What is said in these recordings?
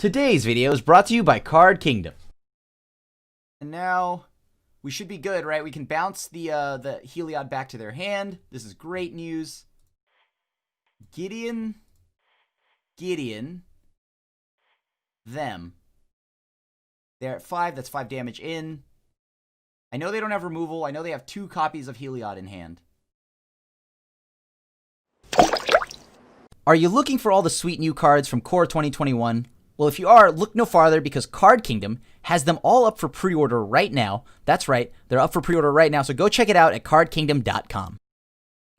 Today's video is brought to you by Card Kingdom. And now we should be good, right? We can bounce the Heliod back to their hand. This is great news. Gideon, them. They're at 5. That's 5 damage in. I know they don't have removal. I know they have 2 copies of Heliod in hand. Are you looking for all the sweet new cards from Core 2021? Well, if you are, look no farther because Card Kingdom has them all up for pre-order right now. That's right, they're up for pre-order right now, so go check it out at cardkingdom.com.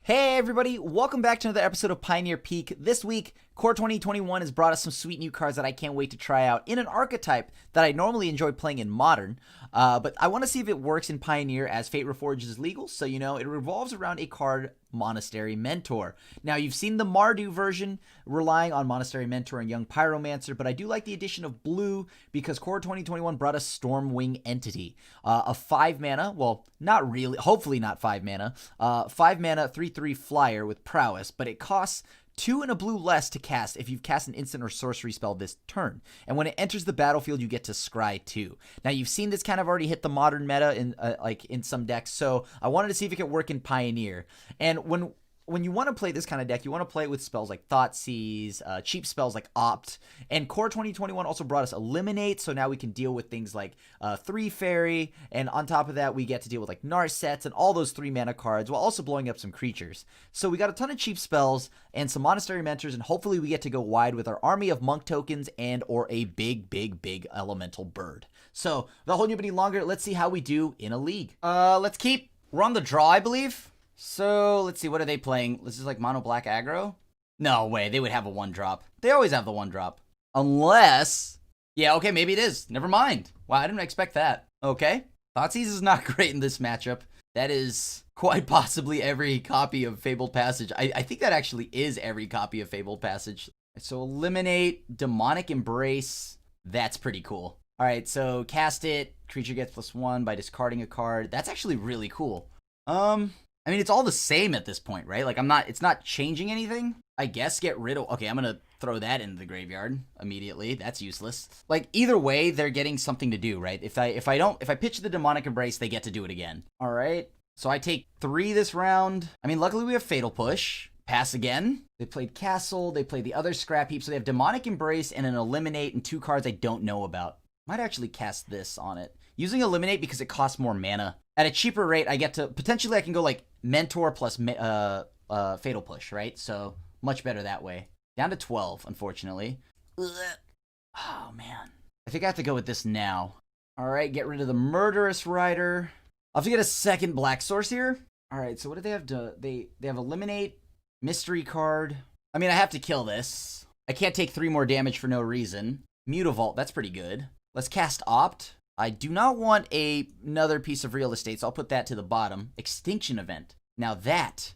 Hey everybody, welcome back to another episode of Pioneer Peak. This week, Core 2021 has brought us some sweet new cards that I can't wait to try out in an archetype that I normally enjoy playing in Modern, but I want to see if it works in Pioneer as Fate Reforged is legal, so you know, it revolves around a card, Monastery Mentor. Now, you've seen the Mardu version relying on Monastery Mentor and Young Pyromancer, but I do like the addition of blue because Core 2021 brought us Stormwing Entity, a 5 mana, well, not really, hopefully not 5 mana, 5 mana, 3/3 flyer with prowess, but it costs 2 and a blue less to cast if you've cast an instant or sorcery spell this turn. And when it enters the battlefield, you get to scry 2. Now, you've seen this kind of already hit the Modern meta in some decks, so I wanted to see if it could work in Pioneer. And when you want to play this kind of deck, you want to play it with spells like Thoughtseize, cheap spells like Opt, and Core 2021 also brought us Eliminate, so now we can deal with things like 3 Fairy, and on top of that, we get to deal with like Narsets and all those 3 mana cards, while also blowing up some creatures. So we got a ton of cheap spells and some Monastery Mentors, and hopefully we get to go wide with our army of Monk tokens and or a big elemental bird. So, without holding you any longer, let's see how we do in a league. We're on the draw, I believe. So, let's see, what are they playing? This is like mono black aggro? No way, they would have a 1-drop. They always have the 1-drop. Unless... yeah, okay, maybe it is. Never mind. Wow, I didn't expect that. Okay. Thoughtseize is not great in this matchup. That is quite possibly every copy of Fabled Passage. I think that actually is every copy of Fabled Passage. So, eliminate Demonic Embrace. That's pretty cool. Alright, so cast it. Creature gets +1 by discarding a card. That's actually really cool. I mean, it's all the same at this point, right? Like, it's not changing anything. I guess get rid of... okay, I'm gonna throw that into the graveyard immediately. That's useless. Like, either way, they're getting something to do, right? If I pitch the Demonic Embrace, they get to do it again. All right. So I take 3 this round. I mean, luckily we have Fatal Push. Pass again. They played Castle. They played the other Scrap Heap. So they have Demonic Embrace and an Eliminate and 2 cards I don't know about. Might actually cast this on it. Using Eliminate because it costs more mana. At a cheaper rate, I get to... potentially I can go like Mentor plus Fatal Push, right? So much better that way. Down to 12, unfortunately. Ugh. Oh, man. I think I have to go with this now. All right, get rid of the Murderous Rider. I'll have to get a second Black Source here. All right, so what do they have to... they have Eliminate, Mystery Card. I mean, I have to kill this. I can't take 3 more damage for no reason. Mutavault, that's pretty good. Let's cast Opt. I do not want another piece of real estate, so I'll put that to the bottom. Extinction Event. Now that's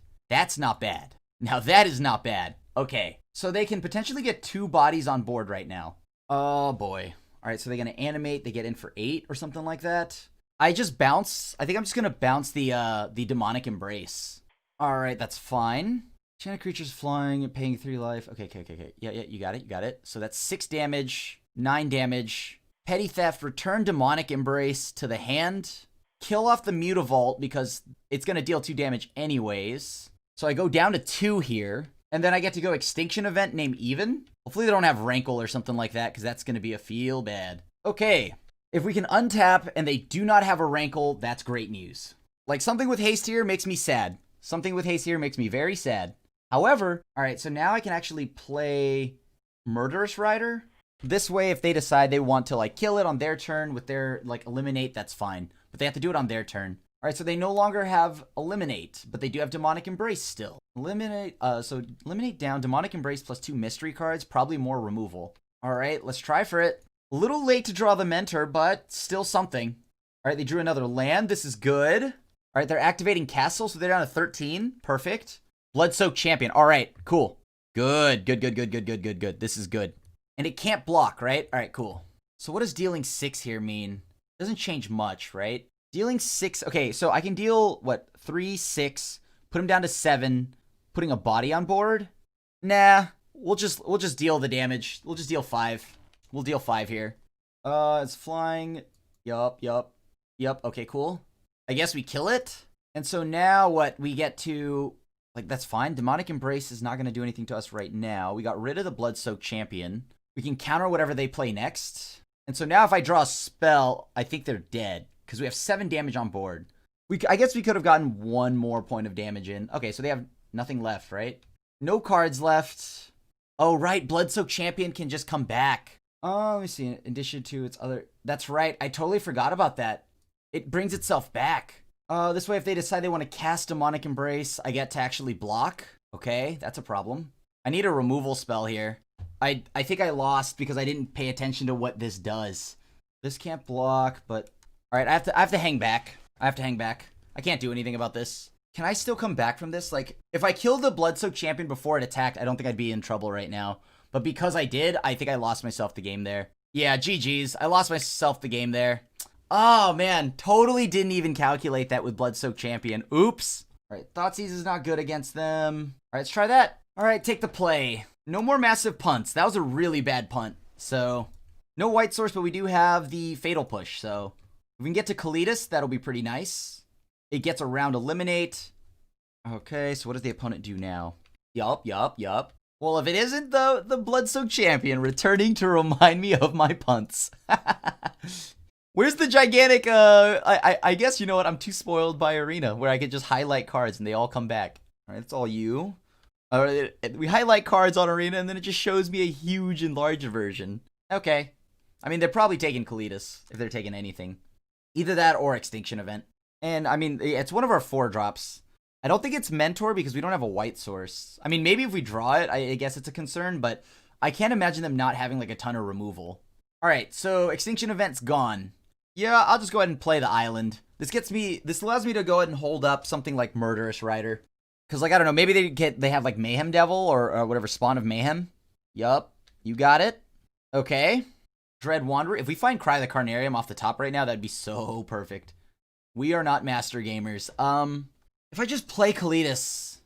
not bad. Now that is not bad. Okay, so they can potentially get 2 bodies on board right now. Oh boy. All right, so they're going to animate. They get in for 8 or something like that. I just bounce. I think I'm just going to bounce the Demonic Embrace. All right, that's fine. Enchanted creatures flying and paying 3 life. Okay. Yeah, you got it. So that's 6 damage, 9 damage. Petty Theft, return Demonic Embrace to the hand. Kill off the Mutavault because it's going to deal 2 damage anyways. So I go down to 2 here. And then I get to go Extinction Event, name Even. Hopefully they don't have Rankle or something like that because that's going to be a feel bad. Okay. If we can untap and they do not have a Rankle, that's great news. Like, something with haste here makes me sad. Something with haste here makes me very sad. However, alright, so now I can actually play Murderous Rider. This way, if they decide they want to, like, kill it on their turn with their, like, Eliminate, that's fine. But they have to do it on their turn. Alright, so they no longer have Eliminate, but they do have Demonic Embrace still. So Eliminate down, Demonic Embrace plus 2 mystery cards, probably more removal. Alright, let's try for it. A little late to draw the Mentor, but still something. Alright, they drew another land. This is good. Alright, they're activating Castle, so they're down to 13. Perfect. Blood-Soaked Champion. Alright, cool. Good. This is good. And it can't block, right? Alright, cool. So what does dealing 6 here mean? Doesn't change much, right? Dealing 6... okay, so I can deal, 3, 6, put him down to 7, putting a body on board? Nah, we'll just deal the damage. We'll just deal 5. We'll deal 5 here. It's flying. Yup. Okay, cool. I guess we kill it. And so now what? We get to... Like, that's fine. Demonic Embrace is not going to do anything to us right now. We got rid of the Bloodsoaked Champion. We can counter whatever they play next. And so now if I draw a spell, I think they're dead. Because we have 7 damage on board. I guess we could have gotten 1 more point of damage in. Okay, so they have nothing left, right? No cards left. Oh, right. Bloodsoaked Champion can just come back. Oh, let me see. In addition to its other... That's right. I totally forgot about that. It brings itself back. This way, if they decide they want to cast Demonic Embrace, I get to actually block. Okay, that's a problem. I need a removal spell here. I think I lost because I didn't pay attention to what this does. This can't block, but... Alright, I have to hang back. I can't do anything about this. Can I still come back from this? Like, if I killed the Bloodsoaked Champion before it attacked, I don't think I'd be in trouble right now. But because I did, I think I lost myself the game there. Yeah, GG's. I lost myself the game there. Oh, man. Totally didn't even calculate that with Bloodsoaked Champion. Oops. All right, Thoughtseize is not good against them. All right, let's try that. All right, take the play. No more massive punts. That was a really bad punt. So, no white source, but we do have the Fatal Push. So, if we can get to Kalitas, that'll be pretty nice. It gets around Eliminate. Okay, so what does the opponent do now? Yup. Well, if it isn't the Bloodsoaked Champion returning to remind me of my punts. Where's the gigantic, I guess, you know what, I'm too spoiled by Arena, where I could just highlight cards and they all come back. Alright, it's all you. We highlight cards on Arena and then it just shows me a huge enlarged version. Okay. I mean, they're probably taking Kalitas, if they're taking anything. Either that or Extinction Event. And, I mean, it's one of our 4 drops. I don't think it's Mentor because we don't have a white source. I mean, maybe if we draw it, I guess it's a concern, but I can't imagine them not having, like, a ton of removal. Alright, so Extinction Event's gone. Yeah, I'll just go ahead and play the island. This allows me to go ahead and hold up something like Murderous Rider. Because, like, I don't know, maybe they have, like, Mayhem Devil or whatever, Spawn of Mayhem. Yup, you got it. Okay. Dread Wanderer. If we find Cry the Carnarium off the top right now, that'd be so perfect. We are not master gamers. If I just play Kalitas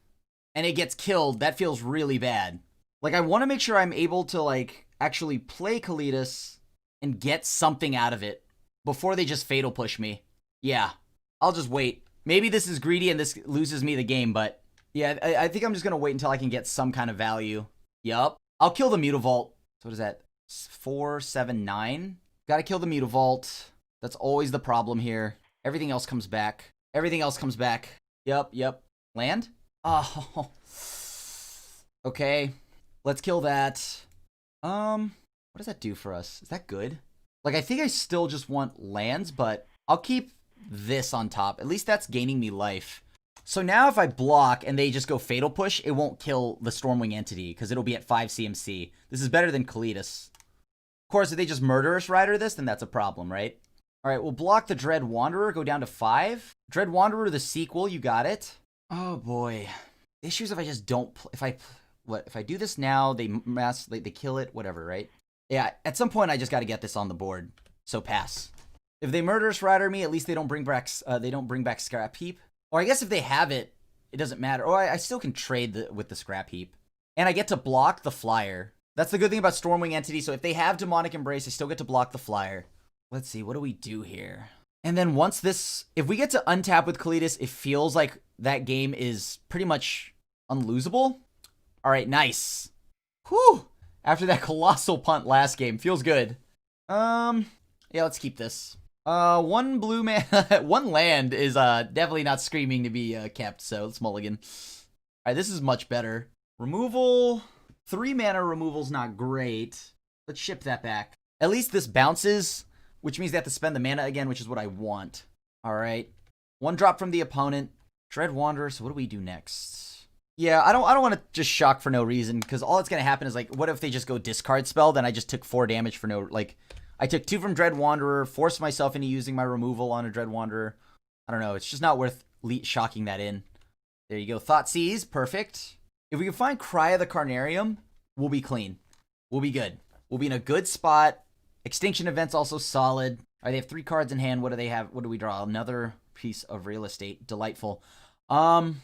and it gets killed, that feels really bad. Like, I want to make sure I'm able to, like, actually play Kalitas and get something out of it before they just Fatal Push me. Yeah, I'll just wait. Maybe this is greedy and this loses me the game, but yeah, I think I'm just going to wait until I can get some kind of value. Yup. I'll kill the Mutavault. So what is that? 4, 7, 9? Gotta kill the Mutavault. That's always the problem here. Everything else comes back. Yup. Land? Oh. Okay. Let's kill that. What does that do for us? Is that good? Like, I think I still just want lands, but I'll keep this on top. At least that's gaining me life. So now if I block and they just go Fatal Push, it won't kill the Stormwing Entity because it'll be at 5 CMC. This is better than Kalitas. Of course, if they just Murderous Rider this, then that's a problem, right? All right, we'll block the Dread Wanderer, go down to 5. Dread Wanderer, the sequel, you got it. Oh, boy. The issue is if I just don't... If I do this now, they kill it, whatever, right? Yeah, at some point I just got to get this on the board. So pass. If they Murderous Rider me, at least they don't bring back Scrap Heap. Or I guess if they have it, it doesn't matter. Or I still can trade with the Scrap Heap. And I get to block the Flyer. That's the good thing about Stormwing Entity. So if they have Demonic Embrace, I still get to block the Flyer. Let's see, what do we do here? And then once this... If we get to untap with Kalitas, it feels like that game is pretty much unlosable. All right, nice. Whew! After that colossal punt last game. Feels good. Yeah, let's keep this. One blue man... one land is definitely not screaming to be kept, so let's mulligan. Alright, this is much better. Removal... 3 mana removal's not great. Let's ship that back. At least this bounces, which means they have to spend the mana again, which is what I want. Alright. 1 drop from the opponent. Dread Wanderer, so what do we do next? Yeah, I don't want to just shock for no reason, because all that's going to happen is, like, what if they just go discard spell, then I just took 4 damage for no... Like, I took 2 from Dread Wanderer, forced myself into using my removal on a Dread Wanderer. I don't know, it's just not worth shocking that in. There you go, Thoughtseize, perfect. If we can find Cry of the Carnarium, we'll be clean. We'll be good. We'll be in a good spot. Extinction Event's also solid. All right, they have 3 cards in hand. What do they have? What do we draw? Another piece of real estate. Delightful. All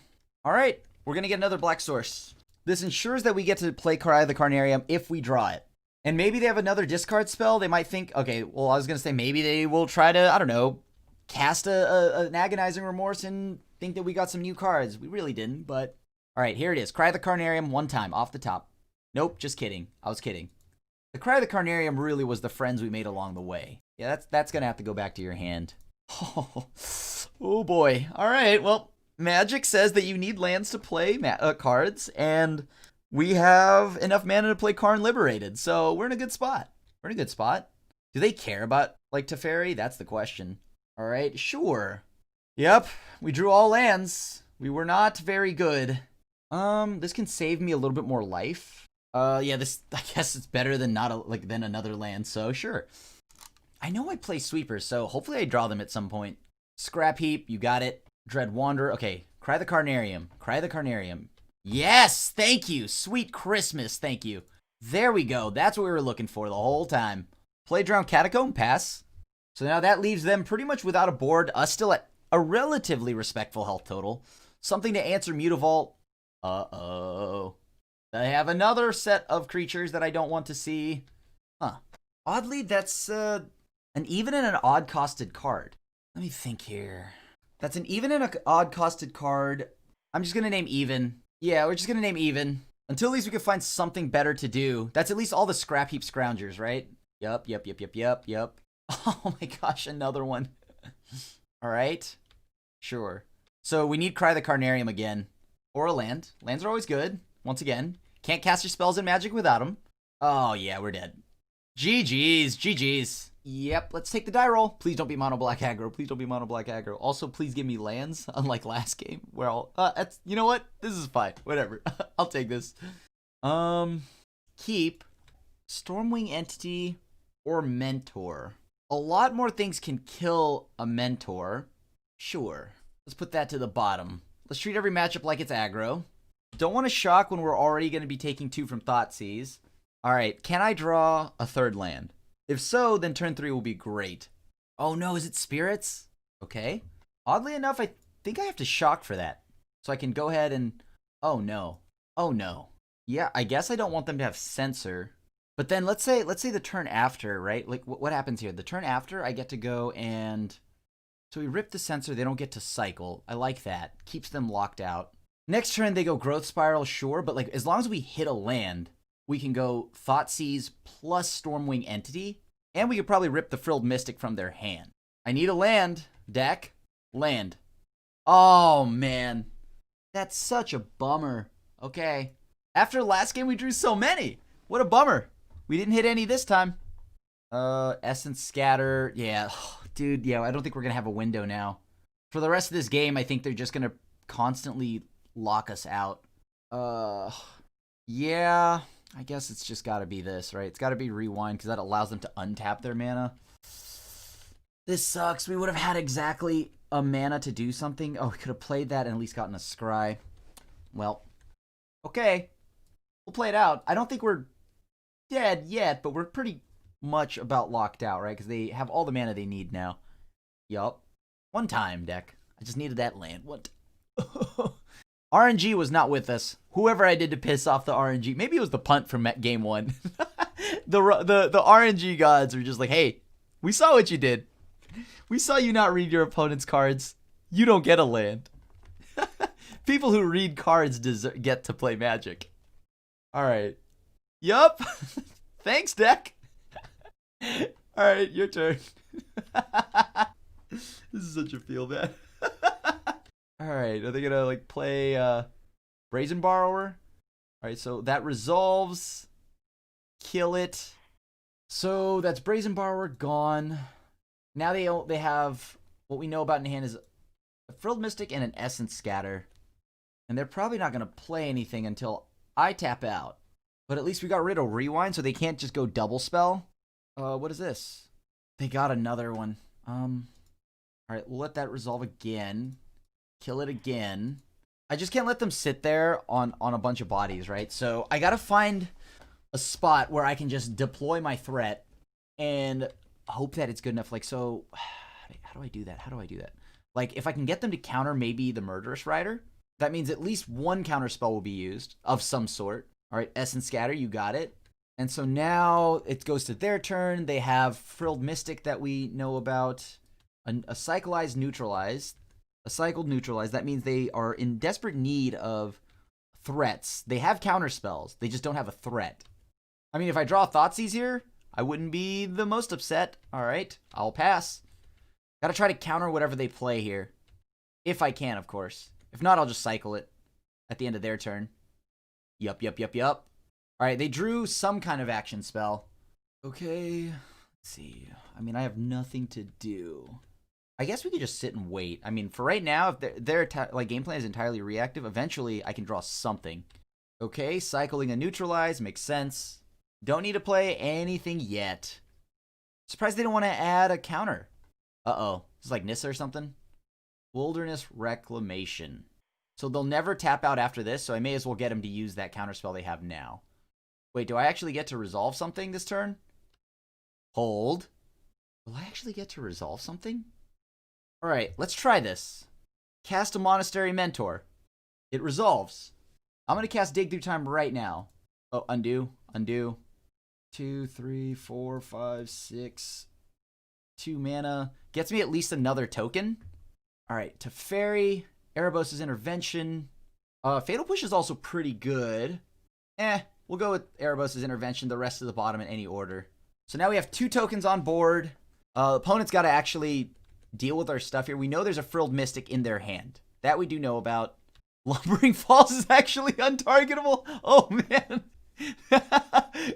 right. We're going to get another black source. This ensures that we get to play Cry of the Carnarium if we draw it. And maybe they have another discard spell. They might think, okay, well, I was going to say maybe they will try to, I don't know, cast an Agonizing Remorse and think that we got some new cards. We really didn't, but... All right, here it is. Cry the Carnarium one time, off the top. Nope, just kidding. I was kidding. The Cry the Carnarium really was the friends we made along the way. Yeah, that's going to have to go back to your hand. Oh boy. All right, well, Magic says that you need lands to play cards, and... we have enough mana to play Karn Liberated, so we're in a good spot. We're in a good spot. Do they care about, like, Teferi? That's the question. All right, sure. Yep, we drew all lands. We were not very good. This can save me a little bit more life. Yeah, this, I guess it's better than than another land, so sure. I know I play sweepers, so hopefully I draw them at some point. Scrap Heap, you got it. Dread Wanderer, okay. Cry the Carnarium. Cry the Carnarium. Yes, thank you. Sweet Christmas, thank you. There we go. That's what we were looking for the whole time. Play Drowned Catacomb, pass. So now that leaves them pretty much without a board, us still at a relatively respectful health total. Something to answer Mutavault. Uh-oh. They have another set of creatures that I don't want to see. Huh. Oddly, that's an even and an odd-costed card. Let me think here. That's an even and an odd-costed card. I'm just going to name even. Yeah, we're just going to name even. Until at least we can find something better to do. That's at least all the Scrap Heap Scroungers, right? Yup. Oh my gosh, another one. All right. Sure. So we need Cry the Carnarium again. Or a land. Lands are always good. Once again. Can't cast your spells in Magic without them. Oh yeah, we're dead. GG's. Yep, let's take the die roll. Please don't be mono black aggro. Also, please give me lands, unlike last game, where you know what? This is fine. Whatever. I'll take this. Keep Stormwing Entity or Mentor. A lot more things can kill a Mentor. Sure. Let's put that to the bottom. Let's treat every matchup like it's aggro. Don't want to shock when we're already going to be taking 2 from Thoughtseize. All right, can I draw a third land? If so, then turn 3 will be great. Oh no, is it Spirits? Okay. Oddly enough, I think I have to shock for that. So I can go ahead and... Oh no. Yeah, I guess I don't want them to have Censor. But then let's say the turn after, right? Like, what happens here? The turn after, I get to go and... So we rip the Censor, they don't get to cycle. I like that. Keeps them locked out. Next turn, they go Growth Spiral, sure. But like, as long as we hit a land... we can go Thoughtseize plus Stormwing Entity, and we could probably rip the Frilled Mystic from their hand. I need a land, deck. Land. Oh, man. That's such a bummer. Okay. After last game, we drew so many. What a bummer. We didn't hit any this time. Essence Scatter. Yeah. Dude, yeah, I don't think we're going to have a window now. For the rest of this game, I think they're just going to constantly lock us out. Yeah... I guess it's just got to be this, right? It's got to be Rewind because that allows them to untap their mana. This sucks. We would have had exactly a mana to do something. Oh, we could have played that and at least gotten a Scry. Well, okay. We'll play it out. I don't think we're dead yet, but we're pretty much about locked out, right? Because they have all the mana they need now. Yup. One time, deck. I just needed that land. What? RNG was not with us. Whoever I did to piss off the RNG. Maybe it was the punt from game 1. the RNG gods were just like, hey, we saw what you did. We saw you not read your opponent's cards. You don't get a land. People who read cards get to play Magic. All right. Yup. Thanks, deck. All right, your turn. This is such a feel bad. Alright, are they gonna like play Brazen Borrower? Alright, so that resolves. Kill it. So that's Brazen Borrower gone. Now they have what we know about in hand is a Frilled Mystic and an Essence Scatter. And they're probably not gonna play anything until I tap out. But at least we got rid of Rewind, so they can't just go double spell. What is this? They got another one. Alright, we'll let that resolve again. Kill it again. I just can't let them sit there on a bunch of bodies, right? So I gotta find a spot where I can just deploy my threat and hope that it's good enough. Like, so, how do I do that? Like, if I can get them to counter maybe the Murderous Rider, that means at least one counter spell will be used of some sort. All right, Essence Scatter, you got it. And so now it goes to their turn. They have Frilled Mystic that we know about. A cyclized neutralized. A cycled neutralized. That means they are in desperate need of threats. They have counter spells. They just don't have a threat. I mean, if I draw Thoughtseize here, I wouldn't be the most upset. All right, I'll pass. Gotta try to counter whatever they play here. If I can, of course. If not, I'll just cycle it at the end of their turn. Yup. All right, they drew some kind of action spell. Okay, let's see. I mean, I have nothing to do. I guess we could just sit and wait. I mean, for right now, if their like game plan is entirely reactive, eventually I can draw something. Okay, cycling a neutralize makes sense. Don't need to play anything yet. Surprised they don't want to add a counter. Uh-oh. This is like Nissa or something. Wilderness Reclamation. So they'll never tap out after this, so I may as well get them to use that counterspell they have now. Wait, do I actually get to resolve something this turn? Hold. Will I actually get to resolve something? Alright, let's try this. Cast a Monastery Mentor. It resolves. I'm going to cast Dig Through Time right now. Oh, undo. 2, 3, 4, 5, 6. 2 mana. Gets me at least another token. Alright, Teferi. Erebos' Intervention. Fatal Push is also pretty good. We'll go with Erebos' Intervention, the rest of the bottom in any order. So now we have 2 tokens on board. Opponent's got to actually deal with our stuff here. We know there's a Frilled Mystic in their hand. That we do know about. Lumbering Falls is actually untargetable. Oh, man.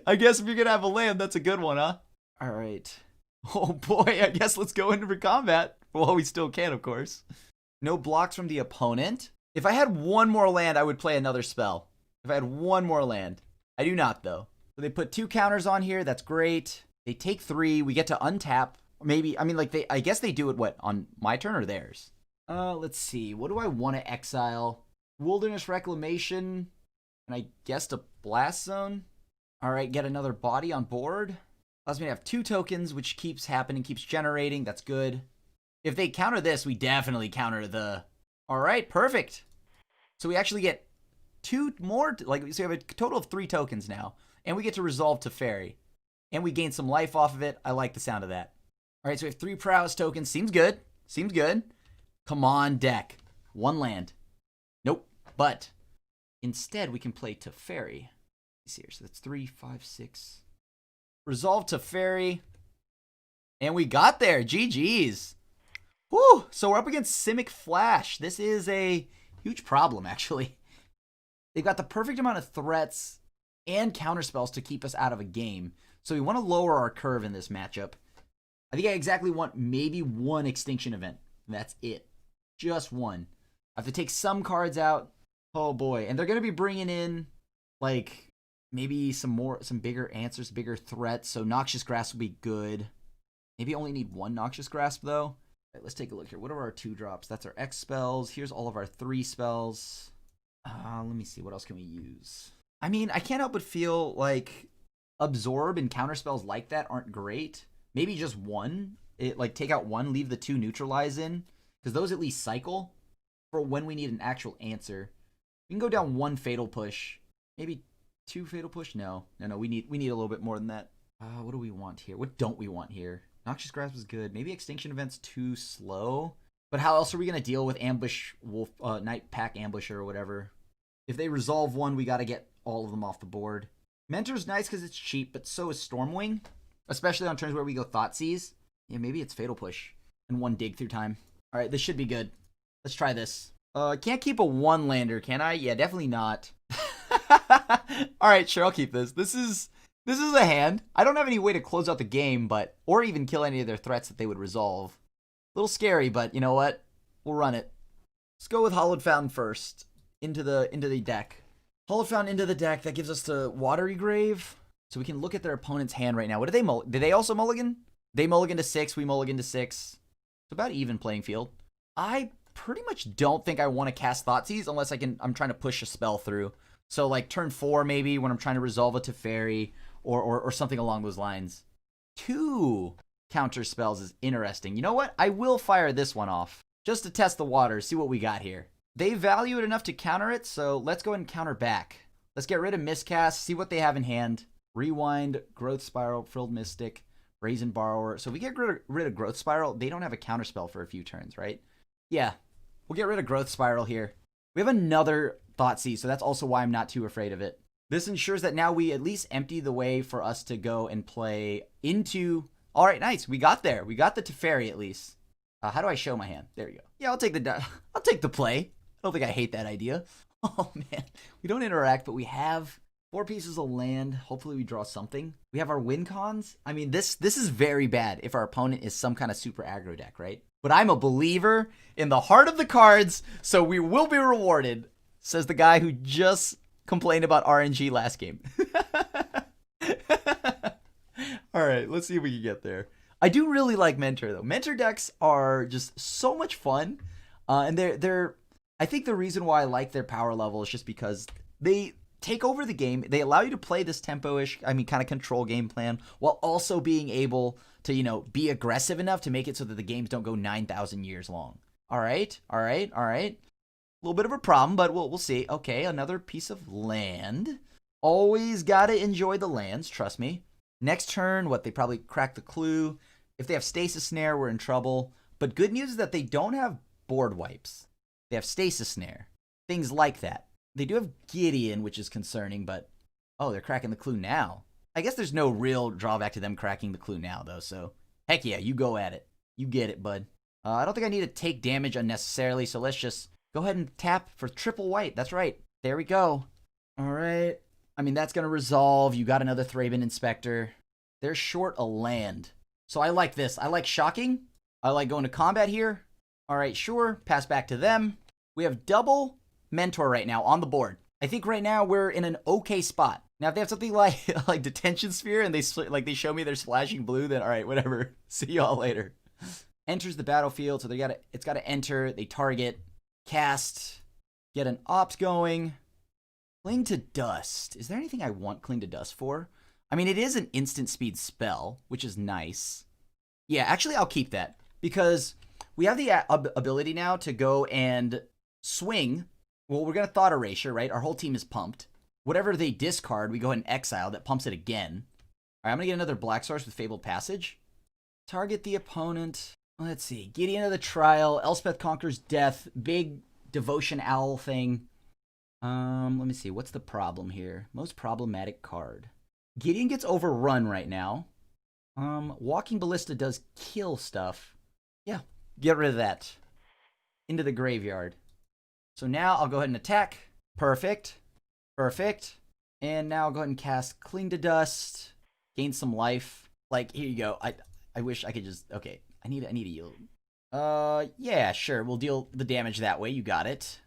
I guess if you're going to have a land, that's a good one, huh? All right. Oh, boy. I guess let's go into combat. Well, we still can, of course. No blocks from the opponent. If I had one more land, I would play another spell. If I had one more land. I do not, though. So they put 2 counters on here. That's great. They take 3. We get to untap. Maybe, I mean, like, I guess they do it, what, on my turn or theirs? Let's see. What do I want to exile? Wilderness Reclamation. And I guess to Blast Zone. All right, get another body on board. Allows me to have 2 tokens, which keeps happening, keeps generating. That's good. If they counter this, we definitely counter the... All right, perfect. So we actually get 2 more, so we have a total of 3 tokens now. And we get to resolve Teferi. And we gain some life off of it. I like the sound of that. All right, so we have 3 prowess tokens. Seems good. Come on, deck. 1 land. Nope. But instead, we can play Teferi. Let's see here. So that's 3, 5, 6. Resolve Teferi. And we got there. GG's. Woo! So we're up against Simic Flash. This is a huge problem, actually. They've got the perfect amount of threats and counterspells to keep us out of a game. So we want to lower our curve in this matchup. I think I exactly want maybe 1 extinction event. That's it. Just 1. I have to take some cards out. Oh boy. And they're going to be bringing in, like, maybe some bigger answers, bigger threats. So Noxious Grasp will be good. Maybe only need 1 Noxious Grasp, though. All right, let's take a look here. What are our 2 drops? That's our X spells. Here's all of our 3 spells. Let me see. What else can we use? I mean, I can't help but feel like Absorb and counterspells like that aren't great. Maybe just 1. Like, take out 1, leave the 2 neutralize in. Because those at least cycle for when we need an actual answer. We can go down 1 Fatal Push. Maybe 2 Fatal Push? No. We need a little bit more than that. What do we want here? What don't we want here? Noxious Grasp is good. Maybe Extinction Event's too slow. But how else are we going to deal with Ambush Wolf, Night Pack Ambusher or whatever? If they resolve 1, we got to get all of them off the board. Mentor's nice because it's cheap, but so is Stormwing. Especially on turns where we go Thoughtseize. Yeah, maybe it's Fatal Push. And 1 Dig Through Time. Alright, this should be good. Let's try this. Can't keep a 1-lander, can I? Yeah, definitely not. Alright, sure, I'll keep this. This is a hand. I don't have any way to close out the game, or even kill any of their threats that they would resolve. A little scary, but you know what? We'll run it. Let's go with Hollowed Fountain first. Into the deck. Hollowed Fountain into the deck. That gives us the Watery Grave. So we can look at their opponent's hand right now. What did they mulligan? Did they also mulligan? They mulligan to 6. We mulligan to 6. It's about even playing field. I pretty much don't think I want to cast Thoughtseize unless I'm trying to push a spell through. So like turn 4 maybe when I'm trying to resolve a Teferi or something along those lines. 2 counter spells is interesting. You know what? I will fire this one off just to test the waters, see what we got here. They value it enough to counter it, so let's go ahead and counter back. Let's get rid of Miscast, see what they have in hand. Rewind, Growth Spiral, Frilled Mystic, Brazen Borrower. So if we get rid of Growth Spiral, they don't have a counterspell for a few turns, right? Yeah, we'll get rid of Growth Spiral here. We have another Thoughtseize, so that's also why I'm not too afraid of it. This ensures that now we at least empty the way for us to go and play into... All right, nice. We got there. We got the Teferi at least. How do I show my hand? There you go. Yeah, I'll take the play. I don't think I hate that idea. Oh, man. We don't interact, but we have 4 pieces of land. Hopefully we draw something. We have our win cons. I mean, this is very bad if our opponent is some kind of super aggro deck, right? But I'm a believer in the heart of the cards, so we will be rewarded, says the guy who just complained about RNG last game. All right, let's see if we can get there. I do really like Mentor, though. Mentor decks are just so much fun. And they're I think the reason why I like their power level is just because they take over the game. They allow you to play this tempo-ish, kind of control game plan, while also being able to, be aggressive enough to make it so that the games don't go 9,000 years long. All right. A little bit of a problem, but we'll see. Okay, another piece of land. Always gotta enjoy the lands, trust me. Next turn, they probably crack the clue. If they have Stasis Snare, we're in trouble. But good news is that they don't have board wipes. They have Stasis Snare. Things like that. They do have Gideon, which is concerning, but... Oh, they're cracking the clue now. I guess there's no real drawback to them cracking the clue now, though, so... Heck yeah, you go at it. You get it, bud. I don't think I need to take damage unnecessarily, so let's just go ahead and tap for triple white. That's right. There we go. All right. I mean, that's going to resolve. You got another Thraben Inspector. They're short a land. So I like this. I like shocking. I like going to combat here. All right, sure. Pass back to them. We have double Mentor right now on the board. I think right now we're in an okay spot. Now, if they have something like Detention Sphere and they show me they're splashing blue, then all right, whatever. See y'all later. Enters the battlefield, so it's got to enter. They target, cast, get an opt going. Cling to Dust. Is there anything I want Cling to Dust for? I mean, it is an instant speed spell, which is nice. Yeah, actually, I'll keep that because we have the ability now to go and swing. Well, we're going to Thought Erasure, right? Our whole team is pumped. Whatever they discard, we go ahead and exile. That pumps it again. All right, I'm going to get another Black Source with Fabled Passage. Target the opponent. Let's see. Gideon of the Trial. Elspeth Conquers Death. Big Devotion Owl thing. Let me see. What's the problem here? Most problematic card. Gideon gets overrun right now. Walking Ballista does kill stuff. Yeah, get rid of that. Into the graveyard. So now I'll go ahead and attack. Perfect. And now I'll go ahead and cast Cling to Dust. Gain some life. Here you go. I wish I could just... Okay, I need a yield. Yeah, sure. We'll deal the damage that way. You got it.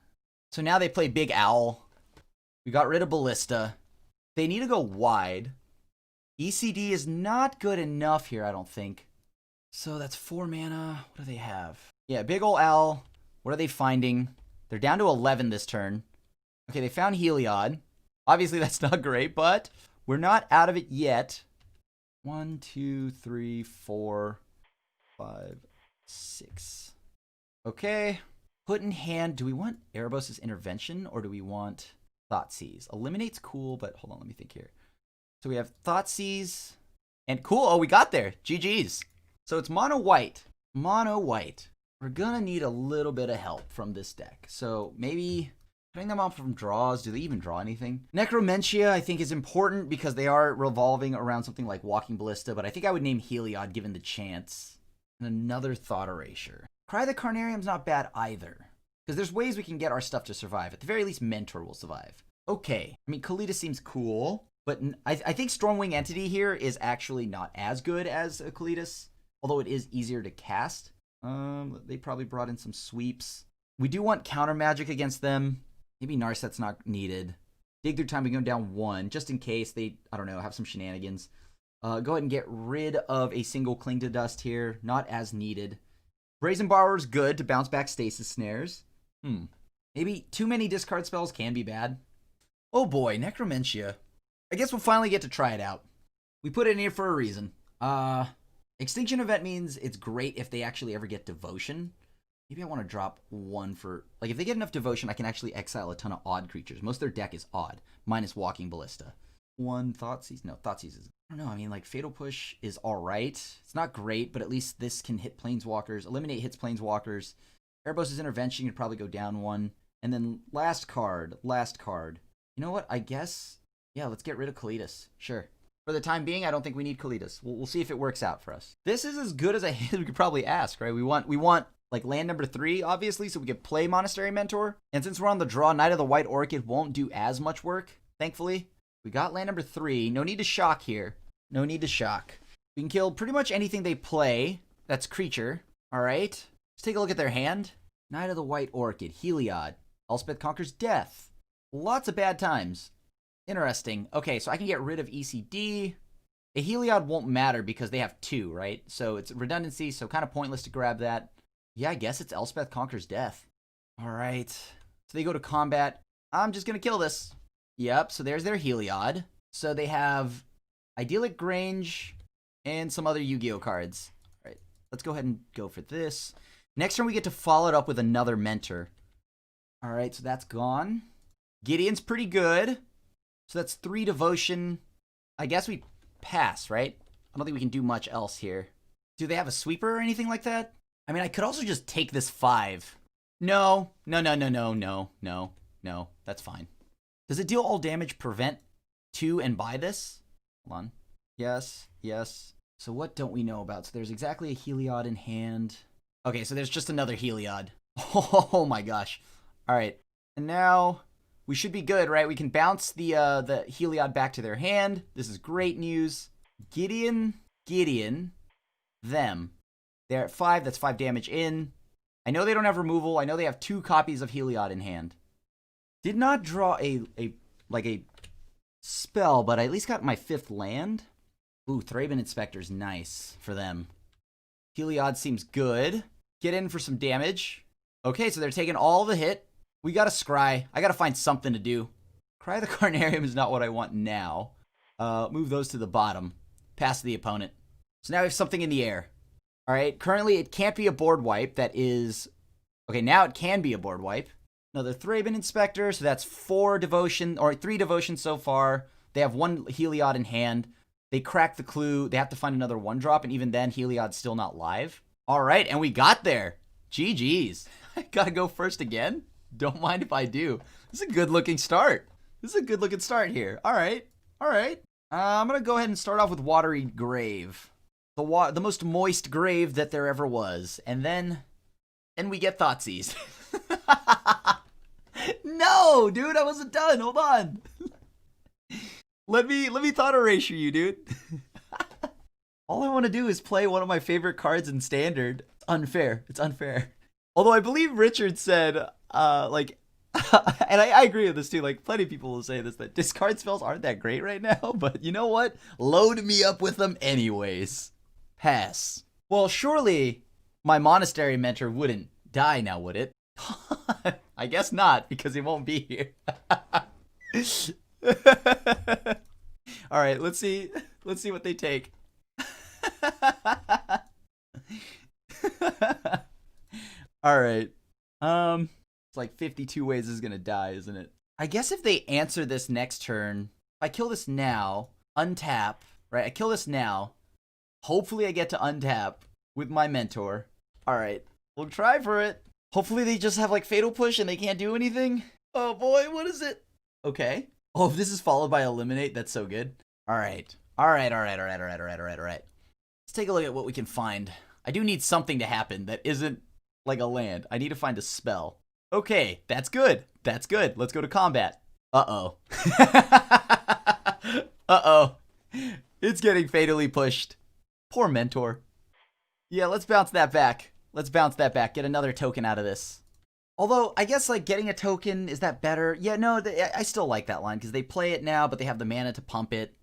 So now they play Big Owl. We got rid of Ballista. They need to go wide. ECD is not good enough here, I don't think. So that's 4 mana. What do they have? Yeah, Big Ol' Owl. What are they finding? They're down to 11 this turn. Okay, they found Heliod. Obviously, that's not great, but we're not out of it yet. 1, 2, 3, 4, 5, 6. Okay. Put in hand. Do we want Erebos' Intervention or do we want Thoughtseize? Eliminate's cool, but hold on, let me think here. So we have Thoughtseize and cool. Oh, we got there. GG's. So it's mono white. We're gonna need a little bit of help from this deck. So maybe putting them off from draws. Do they even draw anything? Necromentia, I think, is important because they are revolving around something like Walking Ballista, but I think I would name Heliod given the chance. And another Thought Erasure. Cry the Carnarium's not bad either. Because there's ways we can get our stuff to survive. At the very least, Mentor will survive. Okay. I mean, Kalita seems cool. But I think Stormwing Entity here is actually not as good as a Kalitas. Although it is easier to cast. They probably brought in some sweeps. We do want counter magic against them. Maybe Narset's not needed. Dig through time, we go down 1. Just in case they, I don't know, have some shenanigans. Go ahead and get rid of a single Cling to Dust here. Not as needed. Brazen Borrower's good to bounce back Stasis Snares. Maybe too many discard spells can be bad. Oh boy, Necromentia. I guess we'll finally get to try it out. We put it in here for a reason. Extinction Event means it's great if they actually ever get Devotion. Maybe I want to drop 1 for... if they get enough Devotion, I can actually exile a ton of odd creatures. Most of their deck is odd, minus Walking Ballista. one Thoughtseize. No, Thoughtseize is... I don't know. I mean, like, Fatal Push is alright. It's not great, but at least this can hit Planeswalkers. Eliminate hits Planeswalkers. Erebos' Intervention can probably go down one. And then last card. You know what? I guess... Yeah, let's get rid of Kalitas. Sure. For the time being, I don't think we need Kalitas. We'll see if it works out for us. This is as good as a hit we could probably ask, right? We want like land number 3, obviously, so we could play Monastery Mentor. And since we're on the draw, Knight of the White Orchid won't do as much work, thankfully. We got land number 3. No need to shock here. No need to shock. We can kill pretty much anything they play. That's creature. All right. Let's take a look at their hand. Knight of the White Orchid. Heliod. Elspeth Conquers Death. Lots of bad times. Interesting. Okay, so I can get rid of ECD. A Heliod won't matter because they have 2, right? So it's redundancy, so kind of pointless to grab that. Yeah, I guess it's Elspeth Conquers Death. All right. So they go to combat. I'm just going to kill this. Yep, so there's their Heliod. So they have Idyllic Grange and some other Yu-Gi-Oh cards. All right, let's go ahead and go for this. Next turn, we get to follow it up with another Mentor. All right, so that's gone. Gideon's pretty good. So that's 3 Devotion. I guess we pass, right? I don't think we can do much else here. Do they have a sweeper or anything like that? I mean, I could also just take this 5. No. That's fine. Does it deal all damage, prevent 2, and buy this? Hold on. Yes. So what don't we know about? So there's exactly a Heliod in hand. Okay, so there's just another Heliod. Oh my gosh. All right. And now we should be good, right? We can bounce the Heliod back to their hand. This is great news. Gideon, them. They're at 5. That's 5 damage in. I know they don't have removal. I know they have 2 copies of Heliod in hand. Did not draw a spell, but I at least got my 5th land. Ooh, Thraben Inspector's nice for them. Heliod seems good. Get in for some damage. Okay, so they're taking all the hit. We got to scry. I got to find something to do. Cry the Carnarium is not what I want now. Move those to the bottom. Pass to the opponent. So now we have something in the air. All right, currently it can't be a board wipe. That is... Okay, now it can be a board wipe. Another Thraben Inspector, so that's 4 Devotion, or 3 Devotion so far. They have 1 Heliod in hand. They crack the clue. They have to find another 1-drop, and even then, Heliod's still not live. All right, and we got there. GG's. I gotta go first again? Don't mind if I do. This is a good-looking start. Here. All right. I'm gonna go ahead and start off with Watery Grave. The most moist grave that there ever was. And then we get Thoughtseize. No, dude, I wasn't done. Hold on. Let me thought erasure you, dude. All I want to do is play one of my favorite cards in Standard. It's unfair. Although I believe Richard said, and I agree with this too, like, plenty of people will say this, that discard spells aren't that great right now, but you know what? Load me up with them anyways. Pass. Well, surely my Monastery Mentor wouldn't die now, would it? I guess not, because he won't be here. All right, let's see what they take. All right. It's like 52 ways this is gonna die, isn't it? I guess if they answer this next turn, if I kill this now, untap, right? I kill this now. Hopefully I get to untap with my Mentor. All right, we'll try for it. Hopefully they just have like Fatal Push and they can't do anything. Oh boy, what is it? Okay. Oh, if this is followed by Eliminate, that's so good. All right. Let's take a look at what we can find. I do need something to happen that isn't like a land. I need to find a spell. Okay, that's good. Let's go to combat. Uh-oh. Uh-oh. It's getting fatally pushed. Poor Mentor. Yeah, let's bounce that back. Get another token out of this. Although, I guess, like, getting a token, is that better? Yeah, no, I still like that line, because they play it now, but they have the mana to pump it.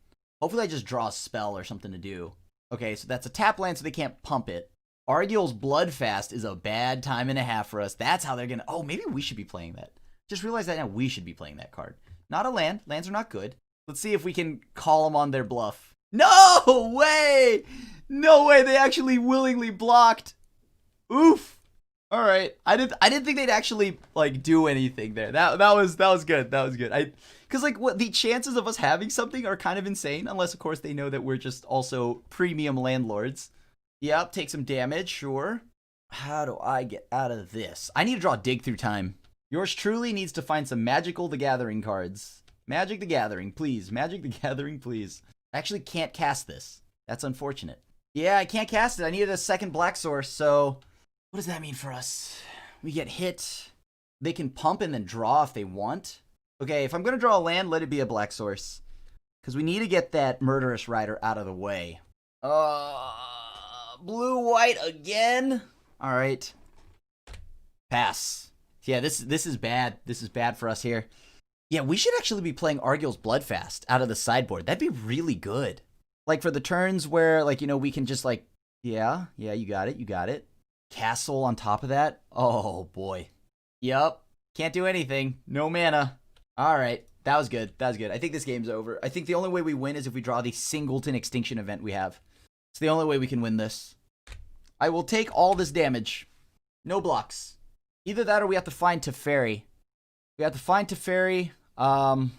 Hopefully I just draw a spell or something to do. Okay, so that's a tap land, so they can't pump it. Argyle's Bloodfast is a bad time and a half for us. That's how they're gonna... Oh, maybe we should be playing that. Just realize that now we should be playing that card. Not a land. Lands are not good. Let's see if we can call them on their bluff. No way! No way, they actually willingly blocked. Oof. All right. I didn't think they'd actually like do anything there. That was good. That was good. Cuz like what the chances of us having something are kind of insane unless of course they know that we're just also premium landlords. Yep, take some damage, sure. How do I get out of this? I need to draw Dig Through Time. Yours truly needs to find some Magical the Gathering cards. Magic the Gathering, please. Magic the Gathering, please. I actually can't cast this. That's unfortunate. Yeah, I can't cast it. I needed a second black source, so what does that mean for us? We get hit. They can pump and then draw if they want. Okay, if I'm going to draw a land, let it be a black source. Because we need to get that Murderous Rider out of the way. Blue-white again? Alright. Pass. Yeah, this is bad. This is bad for us here. Yeah, we should actually be playing Argyll's Bloodfast out of the sideboard. That'd be really good. Like for the turns where, like, you know, we can just like, yeah, you got it. Castle on top of that. Oh, boy. Yup. Can't do anything. No mana. Alright. That was good. I think this game's over. I think the only way we win is if we draw the Singleton Extinction event we have. It's the only way we can win this. I will take all this damage. No blocks. Either that or we have to find Teferi. We have to find Teferi. Can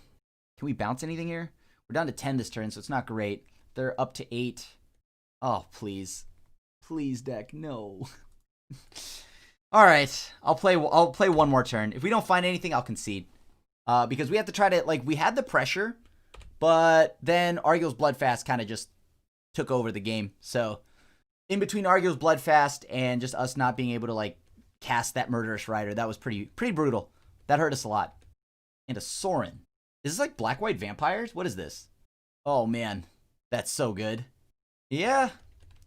we bounce anything here? We're down to 10 this turn, so it's not great. They're up to 8. Oh, please. Please, deck. No. Alright. I'll play one more turn. If we don't find anything, I'll concede. Because we have to try to, like, we had the pressure, but then Argyll's Bloodfast kind of just took over the game. So, in between Argyll's Bloodfast and just us not being able to, like, cast that Murderous Rider, that was pretty brutal. That hurt us a lot. And a Sorin. Is this like black-white vampires? What is this? Oh, man. That's so good. Yeah.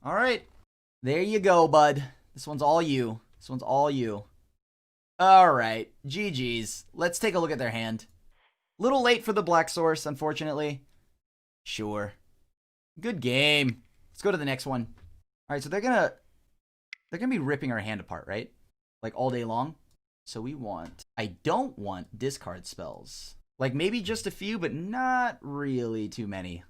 All right. There you go, bud. This one's all you. All right. GG's. Let's take a look at their hand. Little late for the black source, unfortunately. Sure. Good game. Let's go to the next one. All right, so they're gonna be ripping our hand apart, right? Like all day long. So I don't want discard spells. Like maybe just a few, but not really too many.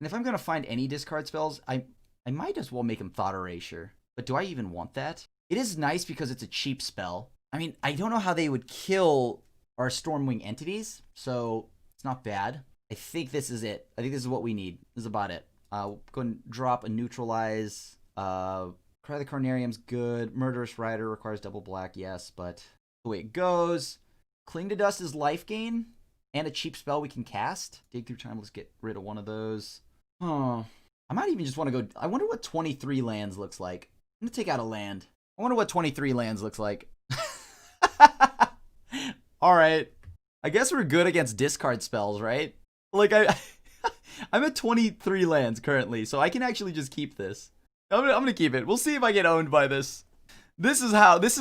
And if I'm gonna find any discard spells, I might as well make them Thought Erasure. But do I even want that? It is nice because it's a cheap spell. I mean, I don't know how they would kill our Stormwing entities, so it's not bad. I think this is it. I think this is what we need. This is about it. We'll go and drop a Neutralize. Cry the Carnarium's good. Murderous Rider requires double black, yes, but the way it goes. Cling to Dust is life gain, and a cheap spell we can cast. Dig Through Time, let's get rid of one of those. Oh, I might even just want to go. I wonder what 23 lands looks like. I'm going to take out a land. I wonder what 23 lands looks like. Alright. I guess we're good against discard spells, right? Like, I'm at 23 lands currently, so I can actually just keep this. I'm gonna keep it. We'll see if I get owned by this. This is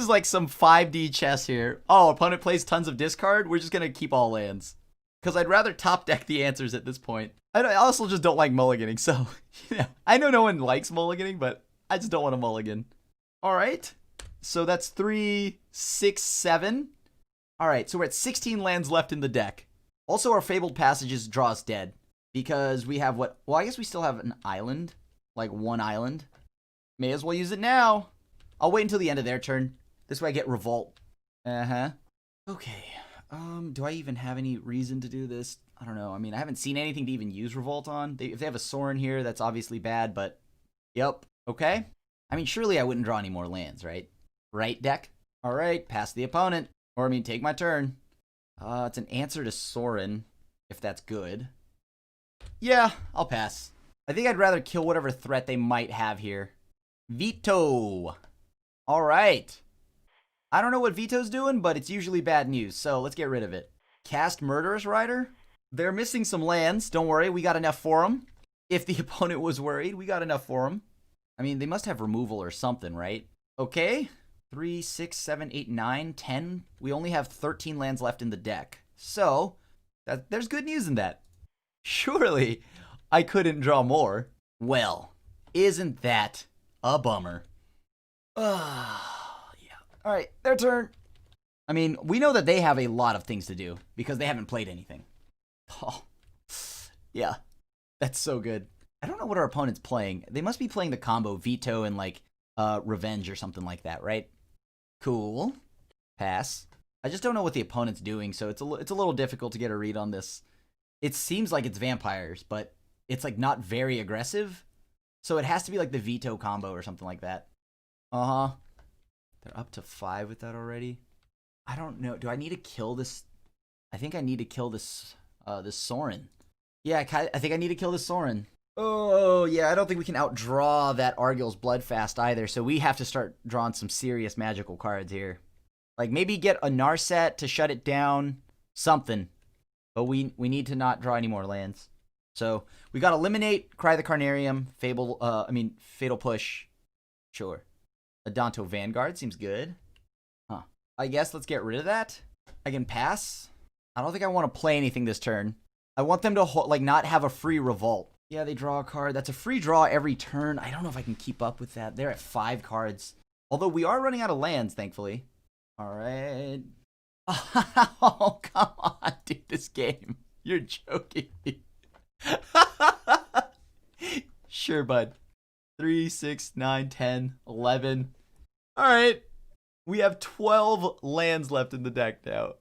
like some 5D chess here. Oh, opponent plays tons of discard? We're just gonna keep all lands. Because I'd rather top deck the answers at this point. I also just don't like mulliganing, so, you know, I know no one likes mulliganing, but I just don't want to mulligan. Alright. So that's 3, 6, 7. Alright, so we're at 16 lands left in the deck. Also, our Fabled Passages draw us dead. Because we have what? Well, I guess we still have an island. Like one island. May as well use it now. I'll wait until the end of their turn. This way I get Revolt. Uh-huh. Okay. Do I even have any reason to do this? I don't know. I mean, I haven't seen anything to even use Revolt on. If they have a Sorin here, that's obviously bad, but... Yep. Okay. I mean, surely I wouldn't draw any more lands, right? Right, deck? Alright, pass the opponent. Or, I mean, take my turn. It's an answer to Sorin, if that's good. Yeah, I'll pass. I think I'd rather kill whatever threat they might have here. Veto. Alright. I don't know what Veto's doing, but it's usually bad news, so let's get rid of it. Cast Murderous Rider? They're missing some lands. Don't worry, we got enough for them. If the opponent was worried, we got enough for them. I mean, they must have removal or something, right? Okay. 3, 6, 7, 8, 9, 10. We only have 13 lands left in the deck. So, there's good news in that. Surely, I couldn't draw more. Well, isn't that a bummer? Yeah. Alright, their turn. I mean, we know that they have a lot of things to do because they haven't played anything. Oh, yeah. That's so good. I don't know what our opponent's playing. They must be playing the combo Veto and, like, Revenge or something like that, right? Cool. Pass. I just don't know what the opponent's doing, so it's a little difficult to get a read on this. It seems like it's vampires, but it's like not very aggressive. So it has to be like the veto combo or something like that. Uh-huh. They're up to 5 with that already. I don't know. Do I need to kill this? I think I need to kill this this Sorin. Yeah, I think I need to kill this Sorin. Oh, yeah, I don't think we can outdraw that Argyl's Bloodfast either, so we have to start drawing some serious magical cards here. Like, maybe get a Narset to shut it down. Something. But we need to not draw any more lands. So, we got Eliminate, Cry the Carnarium, Fatal Push. Sure. Adanto Vanguard seems good. Huh. I guess let's get rid of that. I can pass. I don't think I want to play anything this turn. I want them to, like, not have a free Revolt. Yeah, they draw a card. That's a free draw every turn. I don't know if I can keep up with that. They're at 5 cards. Although we are running out of lands, thankfully. All right. Oh, come on, dude, this game. You're joking me. Sure, bud. 3, 6, 9, 10, 11. All right. We have 12 lands left in the deck now.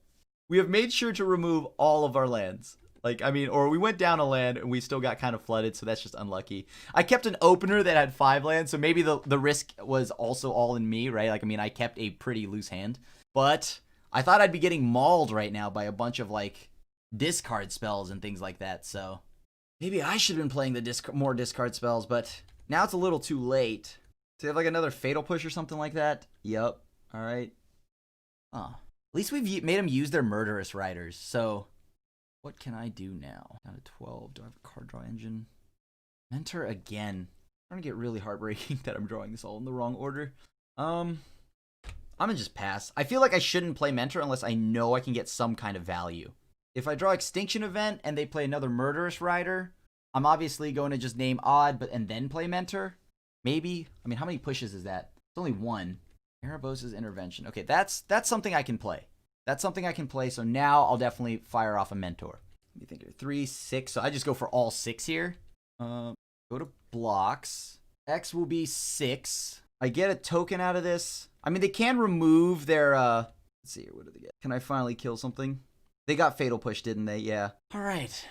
We have made sure to remove all of our lands. Or we went down a land and we still got kind of flooded, so that's just unlucky. I kept an opener that had 5 lands, so maybe the risk was also all in me, right? I kept a pretty loose hand. But I thought I'd be getting mauled right now by a bunch of, like, discard spells and things like that, so maybe I should have been playing the more discard spells, but now it's a little too late. Do they have, like, another Fatal Push or something like that? Yep. All right. Oh. At least we've made them use their Murderous Riders, so what can I do now? Down to 12. Do I have a card draw engine? Mentor again. It's going to get really heartbreaking that I'm drawing this all in the wrong order. I'm going to just pass. I feel like I shouldn't play Mentor unless I know I can get some kind of value. If I draw Extinction Event and they play another Murderous Rider, I'm obviously going to just name Odd and then play Mentor. Maybe. How many pushes is that? It's only 1. Erebos' Intervention. Okay, that's something I can play. That's something I can play, so now I'll definitely fire off a Mentor. Let me think here. 3, 6, so I just go for all 6 here. Go to blocks. X will be 6. I get a token out of this. They can remove their, let's see here, what do they get? Can I finally kill something? They got Fatal Push, didn't they? Yeah. Alright.